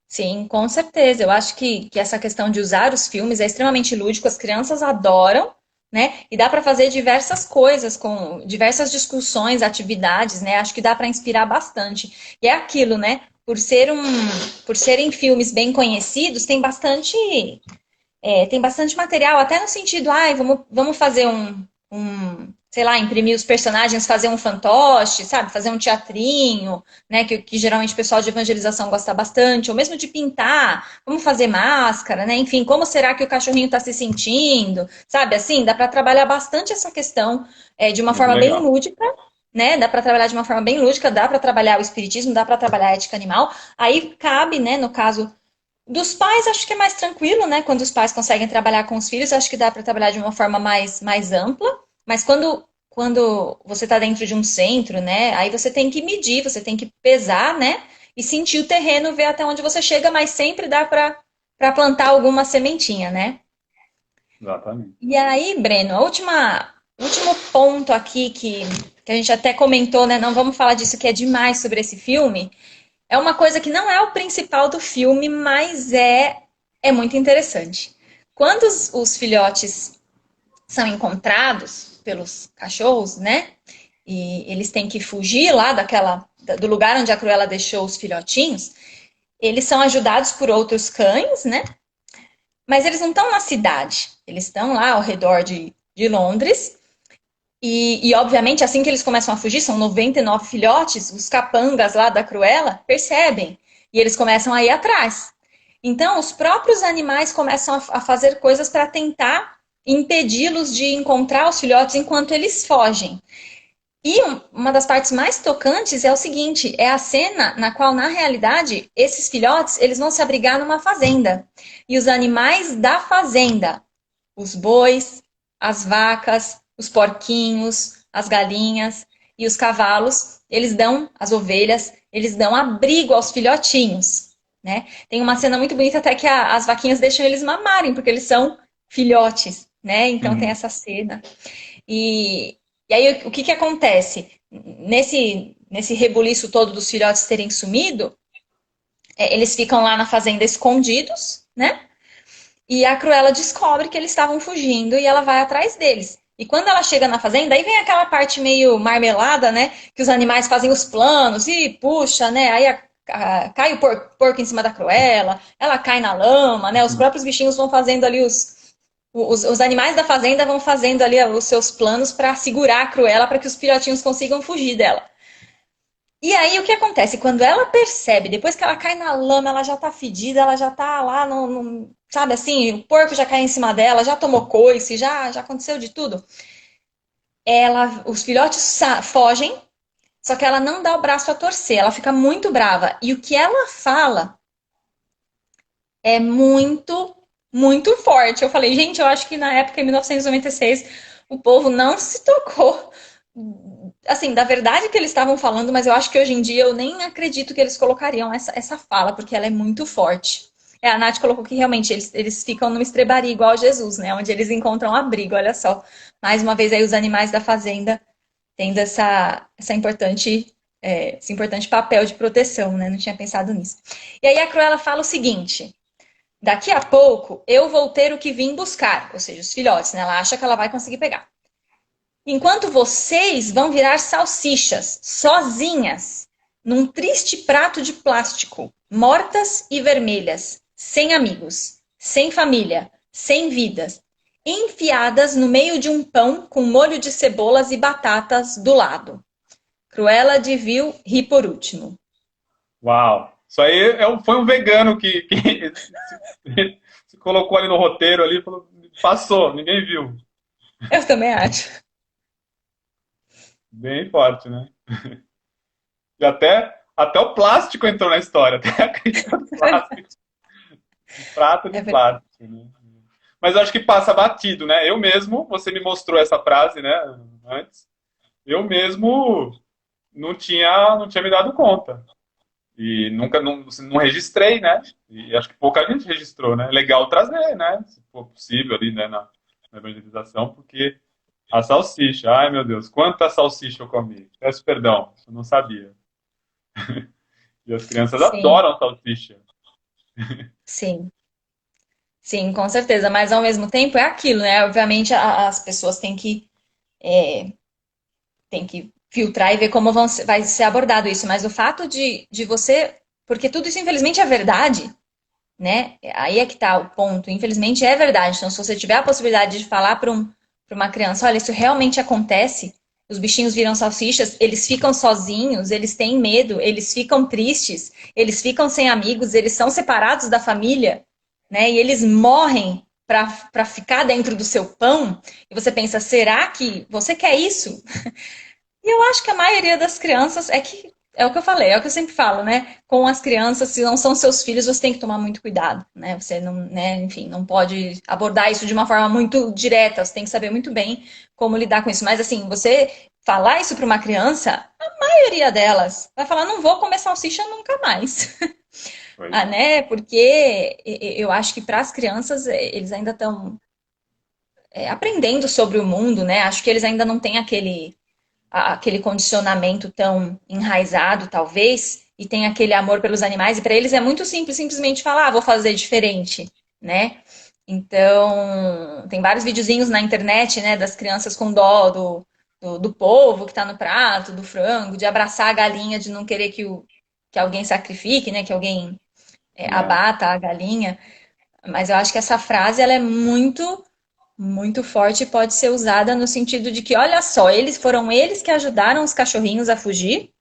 S1: Sim, com certeza. Eu acho que essa questão de usar os filmes é extremamente lúdico, as crianças adoram, né? E dá para fazer diversas coisas com diversas discussões, atividades, né? Acho que dá para inspirar bastante. E é aquilo, né? Por serem filmes bem conhecidos, tem bastante material, até no sentido, vamos fazer sei lá, imprimir os personagens, fazer um fantoche, sabe? Fazer um teatrinho, né? Que geralmente o pessoal de evangelização gosta bastante, ou mesmo de pintar, vamos fazer máscara, né? Enfim, como será que o cachorrinho está se sentindo? Sabe, assim, dá para trabalhar bastante essa questão de uma
S2: Muito
S1: forma bem
S2: legal.
S1: lúdica, né? Dá para trabalhar de uma forma bem lúdica, dá para trabalhar o espiritismo, dá para trabalhar a ética animal. Aí cabe, né, no caso dos pais, acho que é mais tranquilo, né? Quando os pais conseguem trabalhar com os filhos, acho que dá para trabalhar de uma forma mais ampla. Mas quando você está dentro de um centro, né? Aí você tem que medir, você tem que pesar, né? E sentir o terreno, ver até onde você chega, mas sempre dá para plantar alguma sementinha, né?
S2: Exatamente.
S1: E aí, Breno, último ponto aqui que a gente até comentou, né? Não vamos falar disso que é demais sobre esse filme. É uma coisa que não é o principal do filme, mas é muito interessante. Quando os filhotes são encontrados pelos cachorros, né? E eles têm que fugir lá do lugar onde a Cruella deixou os filhotinhos, eles são ajudados por outros cães, né? Mas eles não estão na cidade, eles estão lá ao redor de Londres. Obviamente, assim que eles começam a fugir, são 99 filhotes, os capangas lá da Cruella percebem. E eles começam a ir atrás. Então, os próprios animais começam a fazer coisas para tentar impedi-los de encontrar os filhotes enquanto eles fogem. E uma das partes mais tocantes é o seguinte, é a cena na qual, na realidade, esses filhotes, eles vão se abrigar numa fazenda. E os animais da fazenda, os bois, as vacas, os porquinhos, as galinhas e os cavalos, as ovelhas, eles dão abrigo aos filhotinhos, né? Tem uma cena muito bonita até que as vaquinhas deixam eles mamarem, porque eles são filhotes, né? Então tem
S2: Uhum.
S1: essa cena. E, e aí o que que acontece? Nesse rebuliço todo dos filhotes terem sumido, eles ficam lá na fazenda escondidos, né? E a Cruella descobre que eles estavam fugindo e ela vai atrás deles. E quando ela chega na fazenda, aí vem aquela parte meio marmelada, né? Que os animais fazem os planos e puxa, né? Aí cai o porco em cima da Cruella, ela cai na lama, né? Os próprios bichinhos vão fazendo ali os animais da fazenda vão fazendo ali os seus planos para segurar a Cruella para que os filhotinhos consigam fugir dela. E aí o que acontece? Quando ela percebe, depois que ela cai na lama, ela já tá fedida, ela já tá lá sabe assim, o porco já cai em cima dela, já tomou coice, já aconteceu de tudo. Os filhotes fogem, só que ela não dá o braço a torcer, ela fica muito brava. E o que ela fala é muito, muito forte. Eu falei, gente, eu acho que na época, em 1996, o povo não se tocou assim, da verdade que eles estavam falando, mas eu acho que hoje em dia eu nem acredito que eles colocariam essa fala, porque ela é muito forte. É, a Nath colocou que realmente eles ficam numa estrebaria igual a Jesus, né? Onde eles encontram abrigo, olha só. Mais uma vez aí os animais da fazenda tendo esse importante papel de proteção, né? Não tinha pensado nisso. E aí a Cruella fala o seguinte: daqui a pouco eu vou ter o que vim buscar, ou seja, os filhotes, né? Ela acha que ela vai conseguir pegar. Enquanto vocês vão virar salsichas, sozinhas, num triste prato de plástico, mortas e vermelhas, sem amigos, sem família, sem vidas, enfiadas no meio de um pão com molho de cebolas e batatas do lado. Cruella de Vil ri por último.
S2: Uau! Isso aí foi um vegano que se colocou ali no roteiro ali, falou, passou, ninguém viu.
S1: Eu também acho.
S2: Bem forte, né? E até o plástico entrou na história, até a crítica do plástico, um prato de
S1: É verdade.
S2: plástico, né? Mas eu acho que passa batido, né? Eu mesmo, você me mostrou essa frase, né, antes, eu mesmo não tinha me dado conta. E nunca, não registrei, né? E acho que pouca gente registrou, né? É legal trazer, né? Se for possível ali, né, na evangelização, porque a salsicha, ai meu Deus, quanta salsicha eu comi. Peço perdão, eu não sabia. E as crianças
S1: Sim,
S2: adoram salsicha.
S1: sim. Sim, com certeza. Mas ao mesmo tempo é aquilo, né? Obviamente as pessoas têm que filtrar e ver como vai ser abordado isso. Mas o fato de você. Porque tudo isso, infelizmente, é verdade, né? Aí é que tá o ponto. Infelizmente é verdade. Então, se você tiver a possibilidade de falar para uma criança, olha, isso realmente acontece, os bichinhos viram salsichas, eles ficam sozinhos, eles têm medo, eles ficam tristes, eles ficam sem amigos, eles são separados da família, né? E eles morrem para ficar dentro do seu pão. E você pensa, será que você quer isso? E eu acho que a maioria das crianças é o que eu falei, é o que eu sempre falo, né? Com as crianças, se não são seus filhos, você tem que tomar muito cuidado, né? Você não, né, enfim, não pode abordar isso de uma forma muito direta, você tem que saber muito bem como lidar com isso. Mas assim, você falar isso para uma criança, a maioria delas vai falar, não vou comer salsicha nunca mais.
S2: Pois
S1: Ah,
S2: é.
S1: né? Porque eu acho que para as crianças eles ainda estão aprendendo sobre o mundo, né? Acho que eles ainda não têm aquele condicionamento tão enraizado, talvez, e tem aquele amor pelos animais, e para eles é muito simples simplesmente falar, ah, vou fazer diferente, né? Então, tem vários videozinhos na internet, né, das crianças com dó do polvo que tá no prato, do frango, de abraçar a galinha, de não querer que alguém sacrifique, né, que alguém
S2: É.
S1: abata a galinha. Mas eu acho que essa frase, ela é muito forte e pode ser usada no sentido de que, olha só, foram eles que ajudaram os cachorrinhos a fugir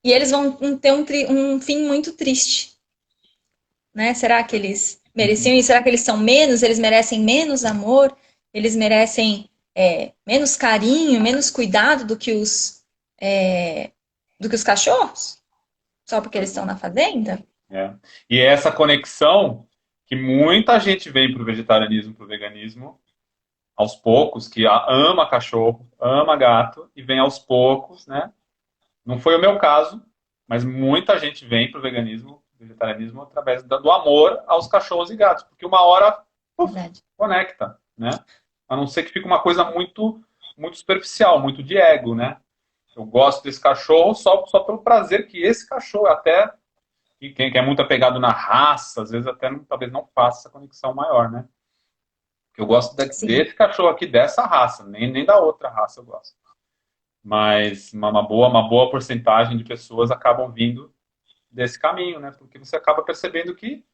S1: e eles vão ter um fim muito triste, né? Será que eles mereciam isso? Será que eles são menos? Eles merecem menos amor? Eles merecem menos carinho, menos cuidado é, do que os cachorros? Só porque eles estão na fazenda?
S2: É. E é essa conexão que muita gente vem para o vegetarianismo, para o veganismo, aos poucos, que ama cachorro, ama gato, e vem aos poucos, né? Não foi o meu caso, mas muita gente vem para o veganismo, vegetarianismo, através do amor aos cachorros e gatos, porque uma hora, puf,
S1: Verdade.
S2: conecta, né? A não ser que fique uma coisa muito, muito superficial, muito de ego, né? Eu gosto desse cachorro só pelo prazer que esse cachorro, até quem é muito apegado na raça, às vezes até talvez não faça essa conexão maior, né? Porque eu gosto
S1: Sim,
S2: desse cachorro aqui, dessa raça, nem da outra raça eu gosto. Mas uma boa porcentagem de pessoas acabam vindo desse caminho, né? Porque você acaba percebendo que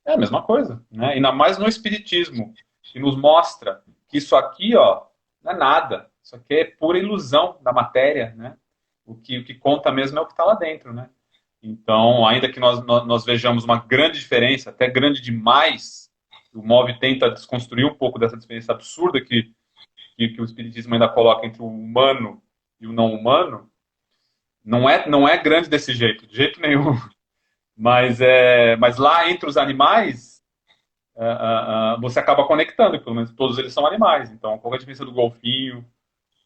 S2: é a mesma coisa, né? Ainda mais no espiritismo, que nos mostra que isso aqui, ó, não é nada. Isso aqui é pura ilusão da matéria, né? O que conta mesmo é o que está lá dentro, né? Então, ainda que nós vejamos uma grande diferença, até grande demais, o MOV tenta desconstruir um pouco dessa diferença absurda que o espiritismo ainda coloca entre o humano e o não humano, não é grande desse jeito, de jeito nenhum. Mas lá entre os animais, você acaba conectando, pelo menos todos eles são animais. Então, qual é a diferença do golfinho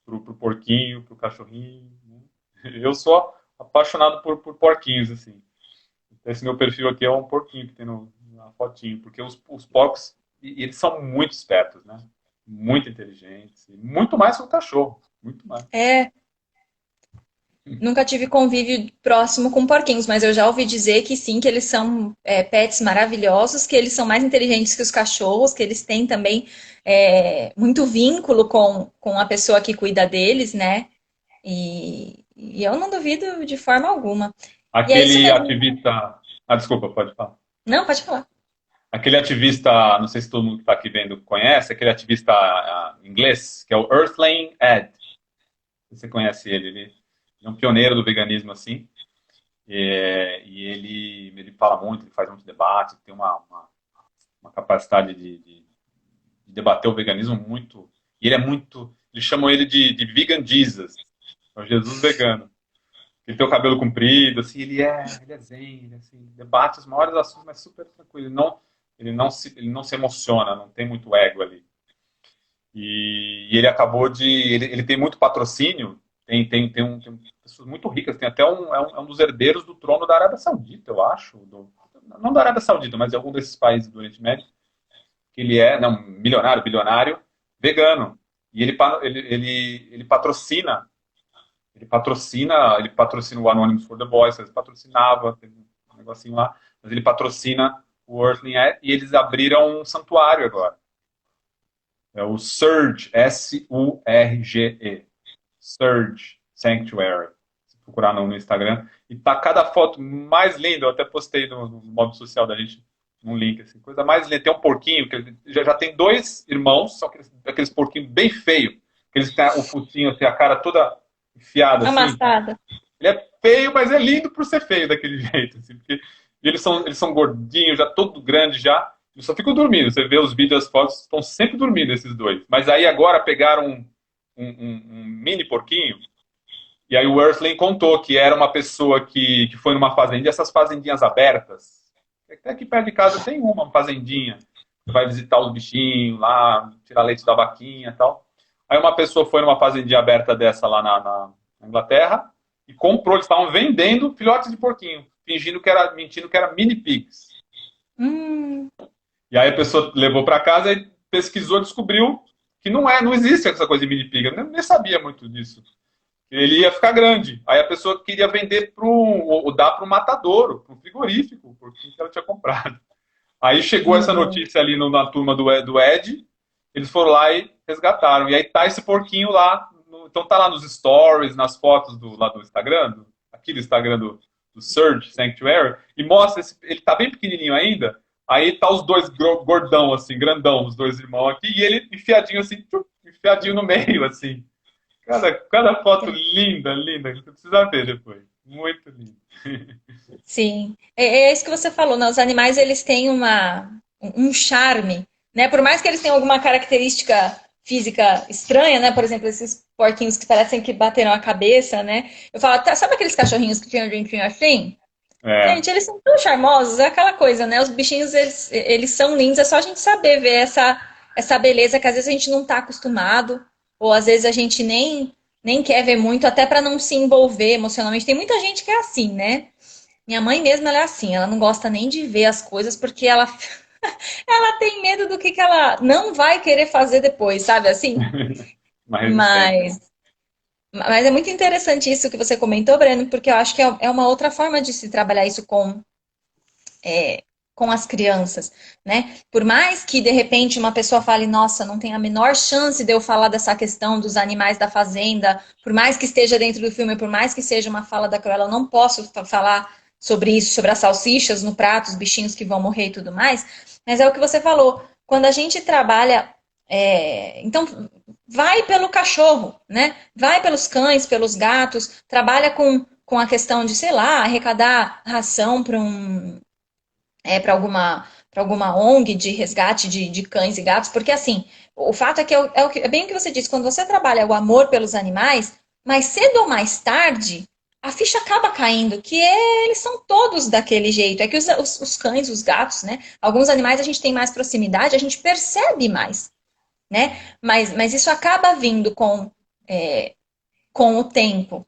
S2: pro porquinho, pro cachorrinho, né? Eu sou apaixonado por porquinhos, assim. Esse meu perfil aqui é um porquinho que tem na fotinho, porque os porcos, eles são muito espertos, né? Muito inteligentes, muito mais que o cachorro, muito mais.
S1: É, nunca tive convívio próximo com porquinhos, mas eu já ouvi dizer que sim, que eles são pets maravilhosos, que eles são mais inteligentes que os cachorros, que eles têm também muito vínculo com a pessoa que cuida deles, né? E eu não duvido de forma alguma. E é isso
S2: Aquele
S1: mesmo.
S2: ativista. Ah, desculpa, pode falar.
S1: Não, pode falar.
S2: Aquele ativista, não sei se todo mundo que está aqui vendo conhece, aquele ativista inglês, que é o Earthling Ed. Você conhece ele? Ele é um pioneiro do veganismo, assim. E ele fala muito, ele faz muito debate, tem uma capacidade de debater o veganismo muito. E ele é muito. Eles chamam ele de Vegan Jesus, é o Jesus vegano. Ele tem o cabelo comprido, assim, ele é zen, ele, assim, debate os maiores assuntos, mas super tranquilo. Ele não se emociona, não tem muito ego ali. E ele acabou de. Ele tem muito patrocínio, tem pessoas muito ricas, tem até é um dos herdeiros do trono da Arábia Saudita, eu acho. Não da Arábia Saudita, mas de algum desses países do Oriente Médio, que ele é, não, milionário, bilionário, vegano. E ele patrocina. Ele patrocina o Anonymous for the Voice, ele patrocinava, teve um negocinho lá, mas ele patrocina o Earthling e eles abriram um santuário agora. É o Surge, Surge, Surge Sanctuary. Se procurar no Instagram. E tá cada foto mais linda, eu até postei no modo social da gente um link, assim, coisa mais linda. Tem um porquinho, que ele já tem dois irmãos, só que aqueles porquinhos bem feios, que eles têm o focinho, assim, a cara toda enfiada, assim.
S1: Amassada.
S2: Ele é feio, mas é lindo por ser feio daquele jeito, assim, porque eles são gordinhos, já todo grande já. Eles só ficam dormindo. Você vê os vídeos, as fotos, estão sempre dormindo esses dois. Mas aí agora pegaram um mini porquinho, e aí o Earthling contou que era uma pessoa que foi numa fazendinha, essas fazendinhas abertas. Até aqui perto de casa tem uma fazendinha. Você vai visitar os bichinhos lá, tirar leite da vaquinha e tal. Aí uma pessoa foi numa fazendinha aberta dessa lá na Inglaterra e comprou, eles estavam vendendo filhotes de porquinho, mentindo que era mini pigs.
S1: Hum,
S2: E aí a pessoa levou para casa e pesquisou, descobriu que não existe essa coisa de mini pig. Eu nem sabia muito disso. Ele ia ficar grande. Aí a pessoa queria vender ou dar para um matadouro, para um frigorífico, porque ela tinha comprado. Aí chegou essa
S1: hum.
S2: notícia ali na turma do Ed, eles foram lá e resgataram. E aí tá esse porquinho lá, então tá lá nos stories, nas fotos lá do Instagram, aqui do Instagram do Surge Sanctuary, e mostra, ele tá bem pequenininho ainda, aí tá os dois gordão, assim, grandão, os dois irmãos aqui, e ele enfiadinho assim, enfiadinho no meio, assim. Cada foto linda, linda, você precisa ver depois. Muito lindo.
S1: Sim, é isso que você falou, né? Os animais eles têm um charme, né? Por mais que eles tenham alguma característica física estranha, né? Por exemplo, esses porquinhos que parecem que bateram a cabeça, né? Eu falo, tá, sabe aqueles cachorrinhos que tinham um dentinho assim?
S2: É.
S1: Gente, eles são tão charmosos, é aquela coisa, né? Os bichinhos, eles são lindos, é só a gente saber ver essa beleza que às vezes a gente não tá acostumado, ou às vezes a gente nem quer ver muito, até para não se envolver emocionalmente. Tem muita gente que é assim, né? Minha mãe mesmo, ela é assim, ela não gosta nem de ver as coisas porque ela tem medo do que ela não vai querer fazer depois, sabe assim?
S2: Uma resistência.
S1: Mas é muito interessante isso que você comentou, Breno, porque eu acho que é uma outra forma de se trabalhar isso com as crianças, né? Por mais que de repente uma pessoa fale, nossa, não tem a menor chance de eu falar dessa questão dos animais da fazenda, por mais que esteja dentro do filme, por mais que seja uma fala da Cruella, eu não posso falar sobre isso, sobre as salsichas no prato, os bichinhos que vão morrer e tudo mais. Mas é o que você falou, quando a gente trabalha, então vai pelo cachorro, né? Vai pelos cães, pelos gatos, trabalha com a questão de, sei lá, arrecadar ração para alguma ONG de resgate de cães e gatos, porque assim, o fato é que é bem o que você disse, quando você trabalha o amor pelos animais, mais cedo ou mais tarde, a ficha acaba caindo, que eles são todos daquele jeito. É que os cães, os gatos, né? Alguns animais a gente tem mais proximidade, a gente percebe mais, né? Mas isso acaba vindo com o tempo,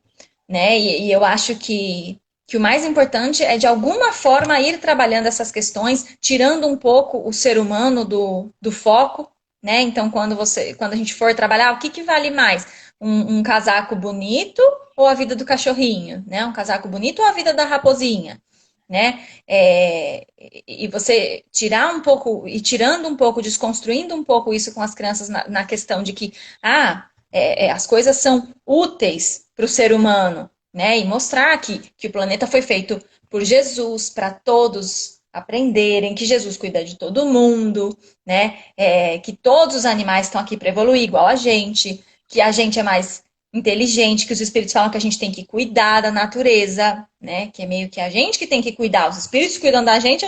S1: né? E eu acho que o mais importante é, de alguma forma, ir trabalhando essas questões, tirando um pouco o ser humano do foco, né? Então, quando a gente for trabalhar, o que, que vale mais? Um casaco bonito ou a vida do cachorrinho, né? Um casaco bonito ou a vida da raposinha, né? E você tirar um pouco, e tirando um pouco, desconstruindo um pouco isso com as crianças na questão de que, as coisas são úteis para o ser humano, né? E mostrar que o planeta foi feito por Jesus, para todos aprenderem, que Jesus cuida de todo mundo, né? Que todos os animais estão aqui para evoluir igual a gente, que a gente é mais inteligente, que os espíritos falam que a gente tem que cuidar da natureza, né? Que é meio que a gente que tem que cuidar, os espíritos cuidam da gente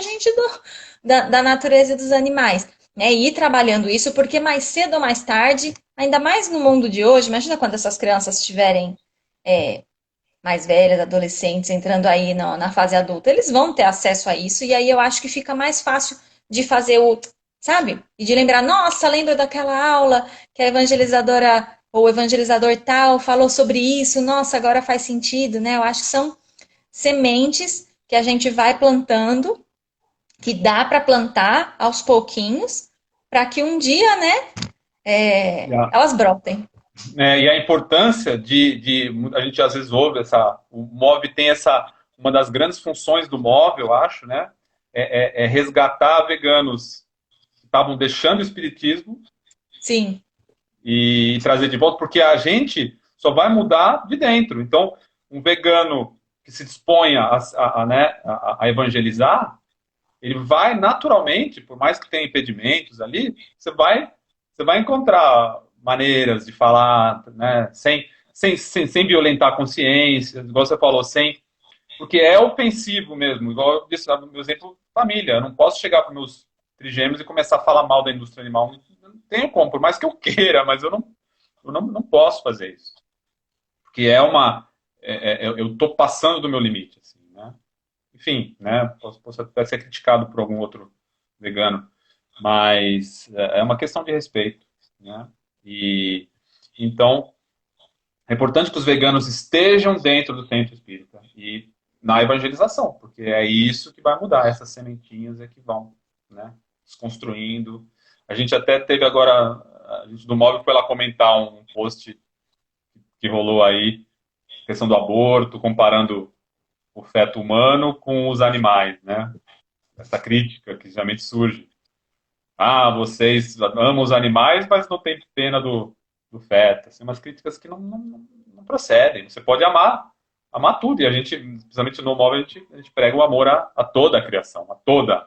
S1: da natureza e dos animais, né? E ir trabalhando isso, porque mais cedo ou mais tarde, ainda mais no mundo de hoje, imagina quando essas crianças estiverem mais velhas, adolescentes, entrando aí na fase adulta, eles vão ter acesso a isso, e aí eu acho que fica mais fácil de fazer sabe? E de lembrar, nossa, lembra daquela aula que a evangelizadora ou o evangelizador tal falou sobre isso, nossa, agora faz sentido, né? Eu acho que são sementes que a gente vai plantando, que dá para plantar aos pouquinhos, para que um dia, né, elas brotem.
S2: E a importância a gente às vezes ouve o MOV tem uma das grandes funções do MOV, eu acho, né, é resgatar veganos que estavam deixando o espiritismo.
S1: Sim.
S2: E trazer de volta, porque a gente só vai mudar de dentro. Então, um vegano que se disponha né, a evangelizar, ele vai naturalmente, por mais que tenha impedimentos ali, você vai encontrar maneiras de falar, né, sem violentar a consciência, igual você falou, porque é ofensivo mesmo, igual eu disse no meu exemplo, família. Eu não posso chegar para meus trigêmeos e começar a falar mal da indústria animal. Não tenho como, por mais que eu queira, mas eu não posso fazer isso. Porque eu estou passando do meu limite. Assim, né? Enfim, né? Posso até ser criticado por algum outro vegano, mas é uma questão de respeito. Né? E então é importante que os veganos estejam dentro do centro espírita e na evangelização, porque é isso que vai mudar. Essas sementinhas é que vão, né, desconstruindo. A gente até teve agora, a gente do Móvel foi lá comentar um post que rolou aí, questão do aborto, comparando o feto humano com os animais, né? Essa crítica que geralmente surge. Ah, vocês amam os animais, mas não tem pena do feto. Assim, umas críticas que não procedem. Você pode amar tudo. E a gente, principalmente no móvel, a gente prega o amor a toda a criação, a toda.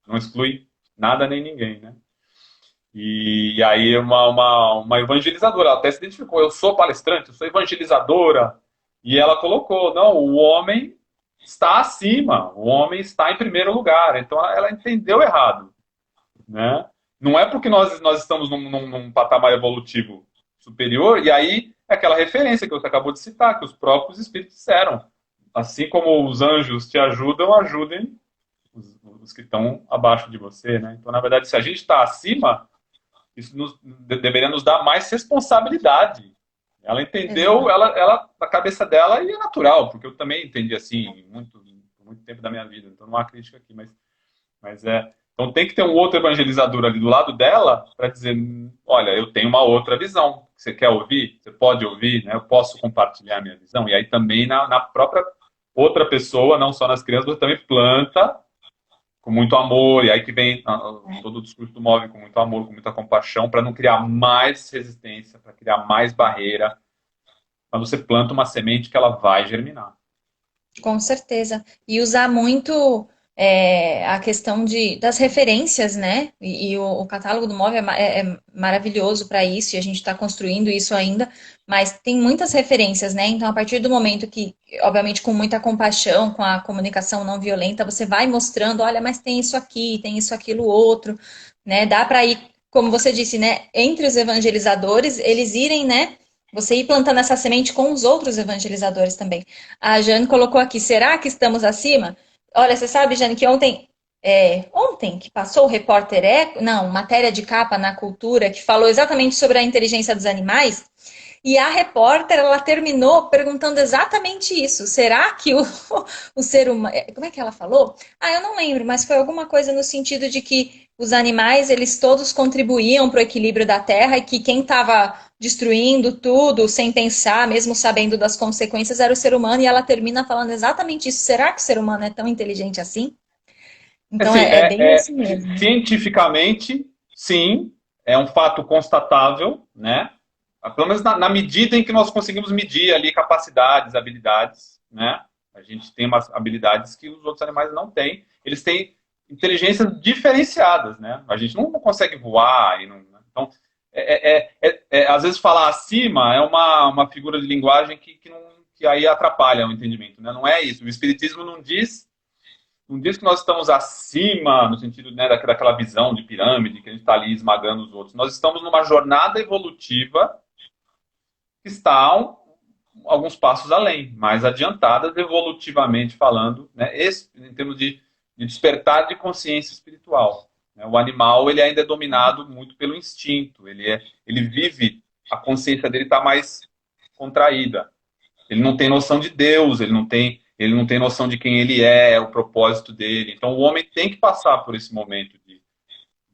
S2: Não exclui nada nem ninguém, né? E aí uma evangelizadora, ela até se identificou, eu sou palestrante, eu sou evangelizadora. E ela colocou, não, o homem está acima, o homem está em primeiro lugar. Então ela entendeu errado. Né? Não é porque nós estamos num patamar evolutivo superior, e aí é aquela referência que você acabou de citar, que os próprios espíritos disseram. Assim como os anjos te ajudam, ajudem os que estão abaixo de você. Né? Então, na verdade, se a gente está acima, isso deveria nos dar mais responsabilidade. Ela entendeu, na cabeça dela, e é natural, porque eu também entendi assim, por muito tempo da minha vida, então não há crítica aqui, mas então tem que ter um outro evangelizador ali do lado dela para dizer, olha, eu tenho uma outra visão. Você quer ouvir? Você pode ouvir, né? Eu posso compartilhar a minha visão. E aí também na própria outra pessoa, não só nas crianças, mas também planta com muito amor. E aí que vem todo o discurso do Móvel com muito amor, com muita compaixão, para não criar mais resistência, para criar mais barreira. Mas você planta uma semente que ela vai germinar.
S1: Com certeza. E usar muito a questão das referências, né? E o catálogo do móvel é maravilhoso para isso, e a gente está construindo isso ainda, mas tem muitas referências, né? Então, a partir do momento que, obviamente, com muita compaixão, com a comunicação não violenta, você vai mostrando, olha, mas tem isso aqui, tem isso, aquilo, outro, né? Dá para ir, como você disse, né? Entre os evangelizadores, eles irem, né? Você ir plantando essa semente com os outros evangelizadores também. A Jane colocou aqui, será que estamos acima? Olha, você sabe, Jane, que ontem que passou o Repórter Eco, não, matéria de capa na Cultura, que falou exatamente sobre a inteligência dos animais, E a repórter, ela terminou perguntando exatamente isso. Será que o ser humano... Como é que ela falou? Ah, eu não lembro, mas foi alguma coisa no sentido de que os animais, eles todos contribuíam para o equilíbrio da Terra e que quem estava destruindo tudo sem pensar, mesmo sabendo das consequências, era o ser humano. E ela termina falando exatamente isso. Será que o ser humano é tão inteligente assim? Então
S2: Assim,
S1: é bem isso mesmo.
S2: cientificamente, sim, é um fato constatável, né? Pelo menos na medida em que nós conseguimos medir ali capacidades, habilidades, né? A gente tem umas habilidades que os outros animais não têm. Eles têm inteligências diferenciadas, né? A gente não consegue voar. Então, às vezes falar acima é uma figura de linguagem que aí atrapalha o entendimento, né? Não é isso. O Espiritismo não diz que nós estamos acima, no sentido, né, daquela visão de pirâmide, que a gente está ali esmagando os outros. Nós estamos numa jornada evolutiva que está alguns passos além, mais adiantadas evolutivamente falando, né, em termos de despertar de consciência espiritual. Né? O animal ele ainda é dominado muito pelo instinto, ele vive, a consciência dele está mais contraída. Ele não tem noção de Deus, ele não tem noção de quem ele é, o propósito dele. Então o homem tem que passar por esse momento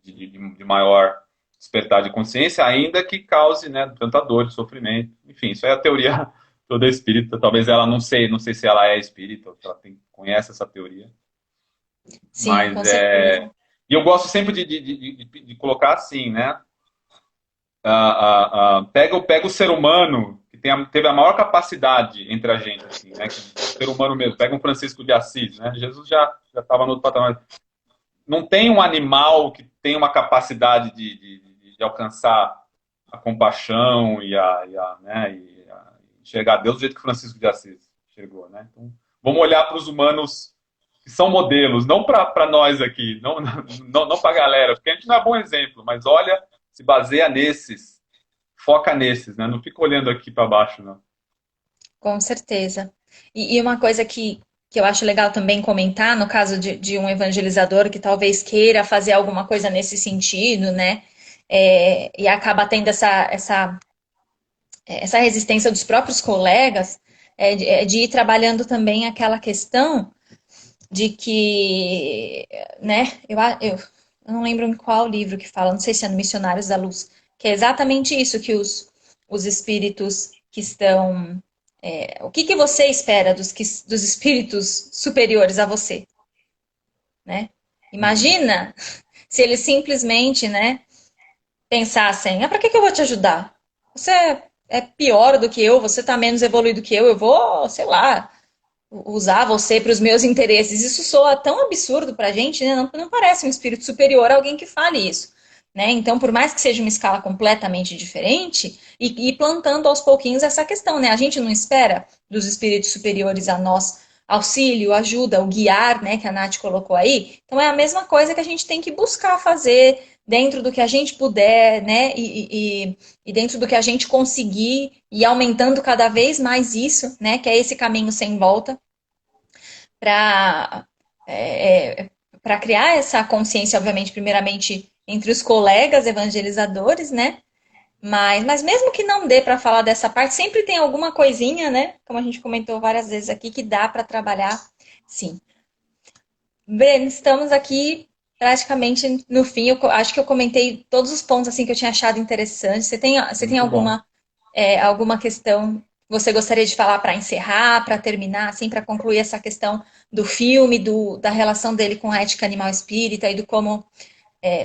S2: de maior despertar de consciência, ainda que cause, né, tanta dor, sofrimento. Enfim, isso é a teoria toda espírita. Talvez ela não sei se ela é espírita, ou se ela conhece essa teoria.
S1: Sim,
S2: Mas
S1: com certeza.
S2: e eu gosto sempre de colocar assim, né? Pega o ser humano que teve a maior capacidade entre a gente, assim, né? Que o ser humano mesmo. Pega um Francisco de Assis, né? Jesus já estava no outro patamar. Não tem um animal que tem uma capacidade de alcançar a compaixão e enxergar Deus do jeito que Francisco de Assis chegou, né? Então, vamos olhar para os humanos que são modelos, não para nós aqui, não para a galera, porque a gente não é bom exemplo, mas olha, se baseia nesses, foca nesses, né? Não fica olhando aqui para baixo, não.
S1: Com certeza. E uma coisa que eu acho legal também comentar, no caso de um evangelizador que talvez queira fazer alguma coisa nesse sentido, né? E acaba tendo essa resistência dos próprios colegas, de ir trabalhando também aquela questão de que, né? Eu não lembro em qual livro que fala, não sei se é no Missionários da Luz, que é exatamente isso, que os espíritos que estão o que que você espera dos espíritos superiores a você, né?
S2: Uhum.
S1: Imagina se eles simplesmente, né, pensassem, para que que eu vou te ajudar? Você é pior do que eu, você está menos evoluído que eu vou, sei lá, usar você para os meus interesses. Isso soa tão absurdo para a gente, né? Não parece um espírito superior a alguém que fale isso. Né? Então, por mais que seja uma escala completamente diferente, e plantando aos pouquinhos essa questão, né? A gente não espera dos espíritos superiores a nós auxílio, ajuda, o guiar, né, que a Nath colocou aí. Então, é a mesma coisa que a gente tem que buscar fazer dentro do que a gente puder, né, e dentro do que a gente conseguir, e aumentando cada vez mais isso, né, que é esse caminho sem volta, para para criar essa consciência, obviamente, primeiramente entre os colegas evangelizadores, né? Mas mesmo que não dê para falar dessa parte, sempre tem alguma coisinha, né? Como a gente comentou várias vezes aqui, que dá para trabalhar, sim. Breno, estamos aqui praticamente no fim. Eu acho que eu comentei todos os pontos assim que eu tinha achado interessantes. Você tem
S2: Muito bom.
S1: alguma questão que você gostaria de falar para encerrar, para terminar, assim, para concluir essa questão do filme, da relação dele com a ética animal espírita e do como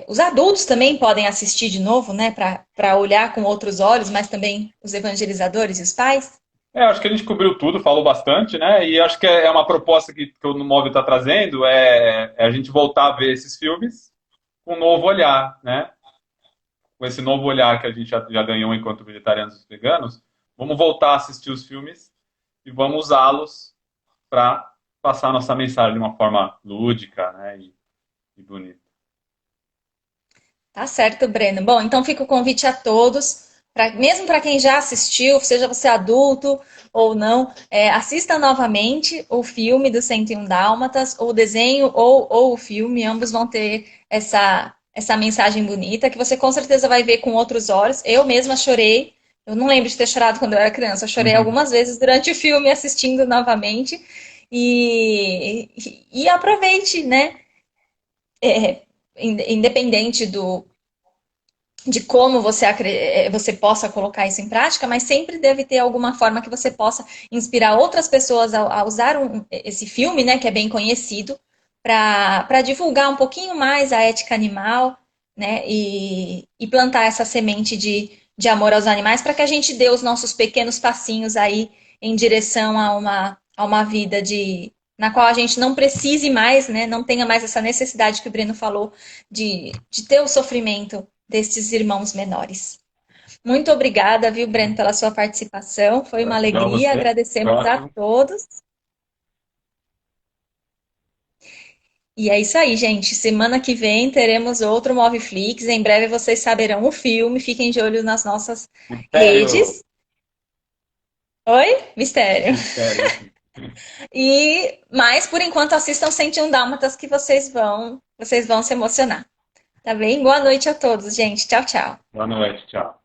S1: os adultos também podem assistir de novo, né, para olhar com outros olhos, mas também os evangelizadores e os pais?
S2: Acho que a gente cobriu tudo, falou bastante, né? E acho que é uma proposta que o Móvel está trazendo, é a gente voltar a ver esses filmes com um novo olhar, né? Com esse novo olhar que a gente já ganhou enquanto vegetarianos e veganos, vamos voltar a assistir os filmes e vamos usá-los para passar a nossa mensagem de uma forma lúdica, né? E bonita.
S1: Tá certo, Breno. Bom, então fica o convite a todos, mesmo para quem já assistiu, seja você adulto ou não, assista novamente o filme do 101 Dálmatas, ou o desenho ou o filme, ambos vão ter essa mensagem bonita, que você com certeza vai ver com outros olhos. Eu mesma chorei Eu não lembro de ter chorado quando eu era criança. Eu chorei
S2: Uhum.
S1: algumas vezes durante o filme, assistindo novamente. E aproveite, né? Independente de como você possa colocar isso em prática, mas sempre deve ter alguma forma que você possa inspirar outras pessoas a usar esse filme, né, que é bem conhecido, para divulgar um pouquinho mais a ética animal, né, e plantar essa semente de amor aos animais para que a gente dê os nossos pequenos passinhos aí em direção a uma vida na qual a gente não precise mais, né, não tenha mais essa necessidade que o Breno falou de ter o sofrimento destes irmãos menores. Muito obrigada, viu, Breno, pela sua participação. Foi uma
S2: Gratidão a
S1: alegria.
S2: você.
S1: Agradecemos a
S2: Próximo.
S1: todos. E é isso aí, gente. Semana que vem teremos outro Moveflix. Em breve vocês saberão o filme. Fiquem de olho nas nossas
S2: Mistério.
S1: redes. Oi? Mistério.
S2: Mistério.
S1: Mas por enquanto assistam 101 Dálmatas que vocês vão se emocionar. Tá bem? Boa noite a todos, gente. Tchau, tchau.
S2: Boa noite, tchau.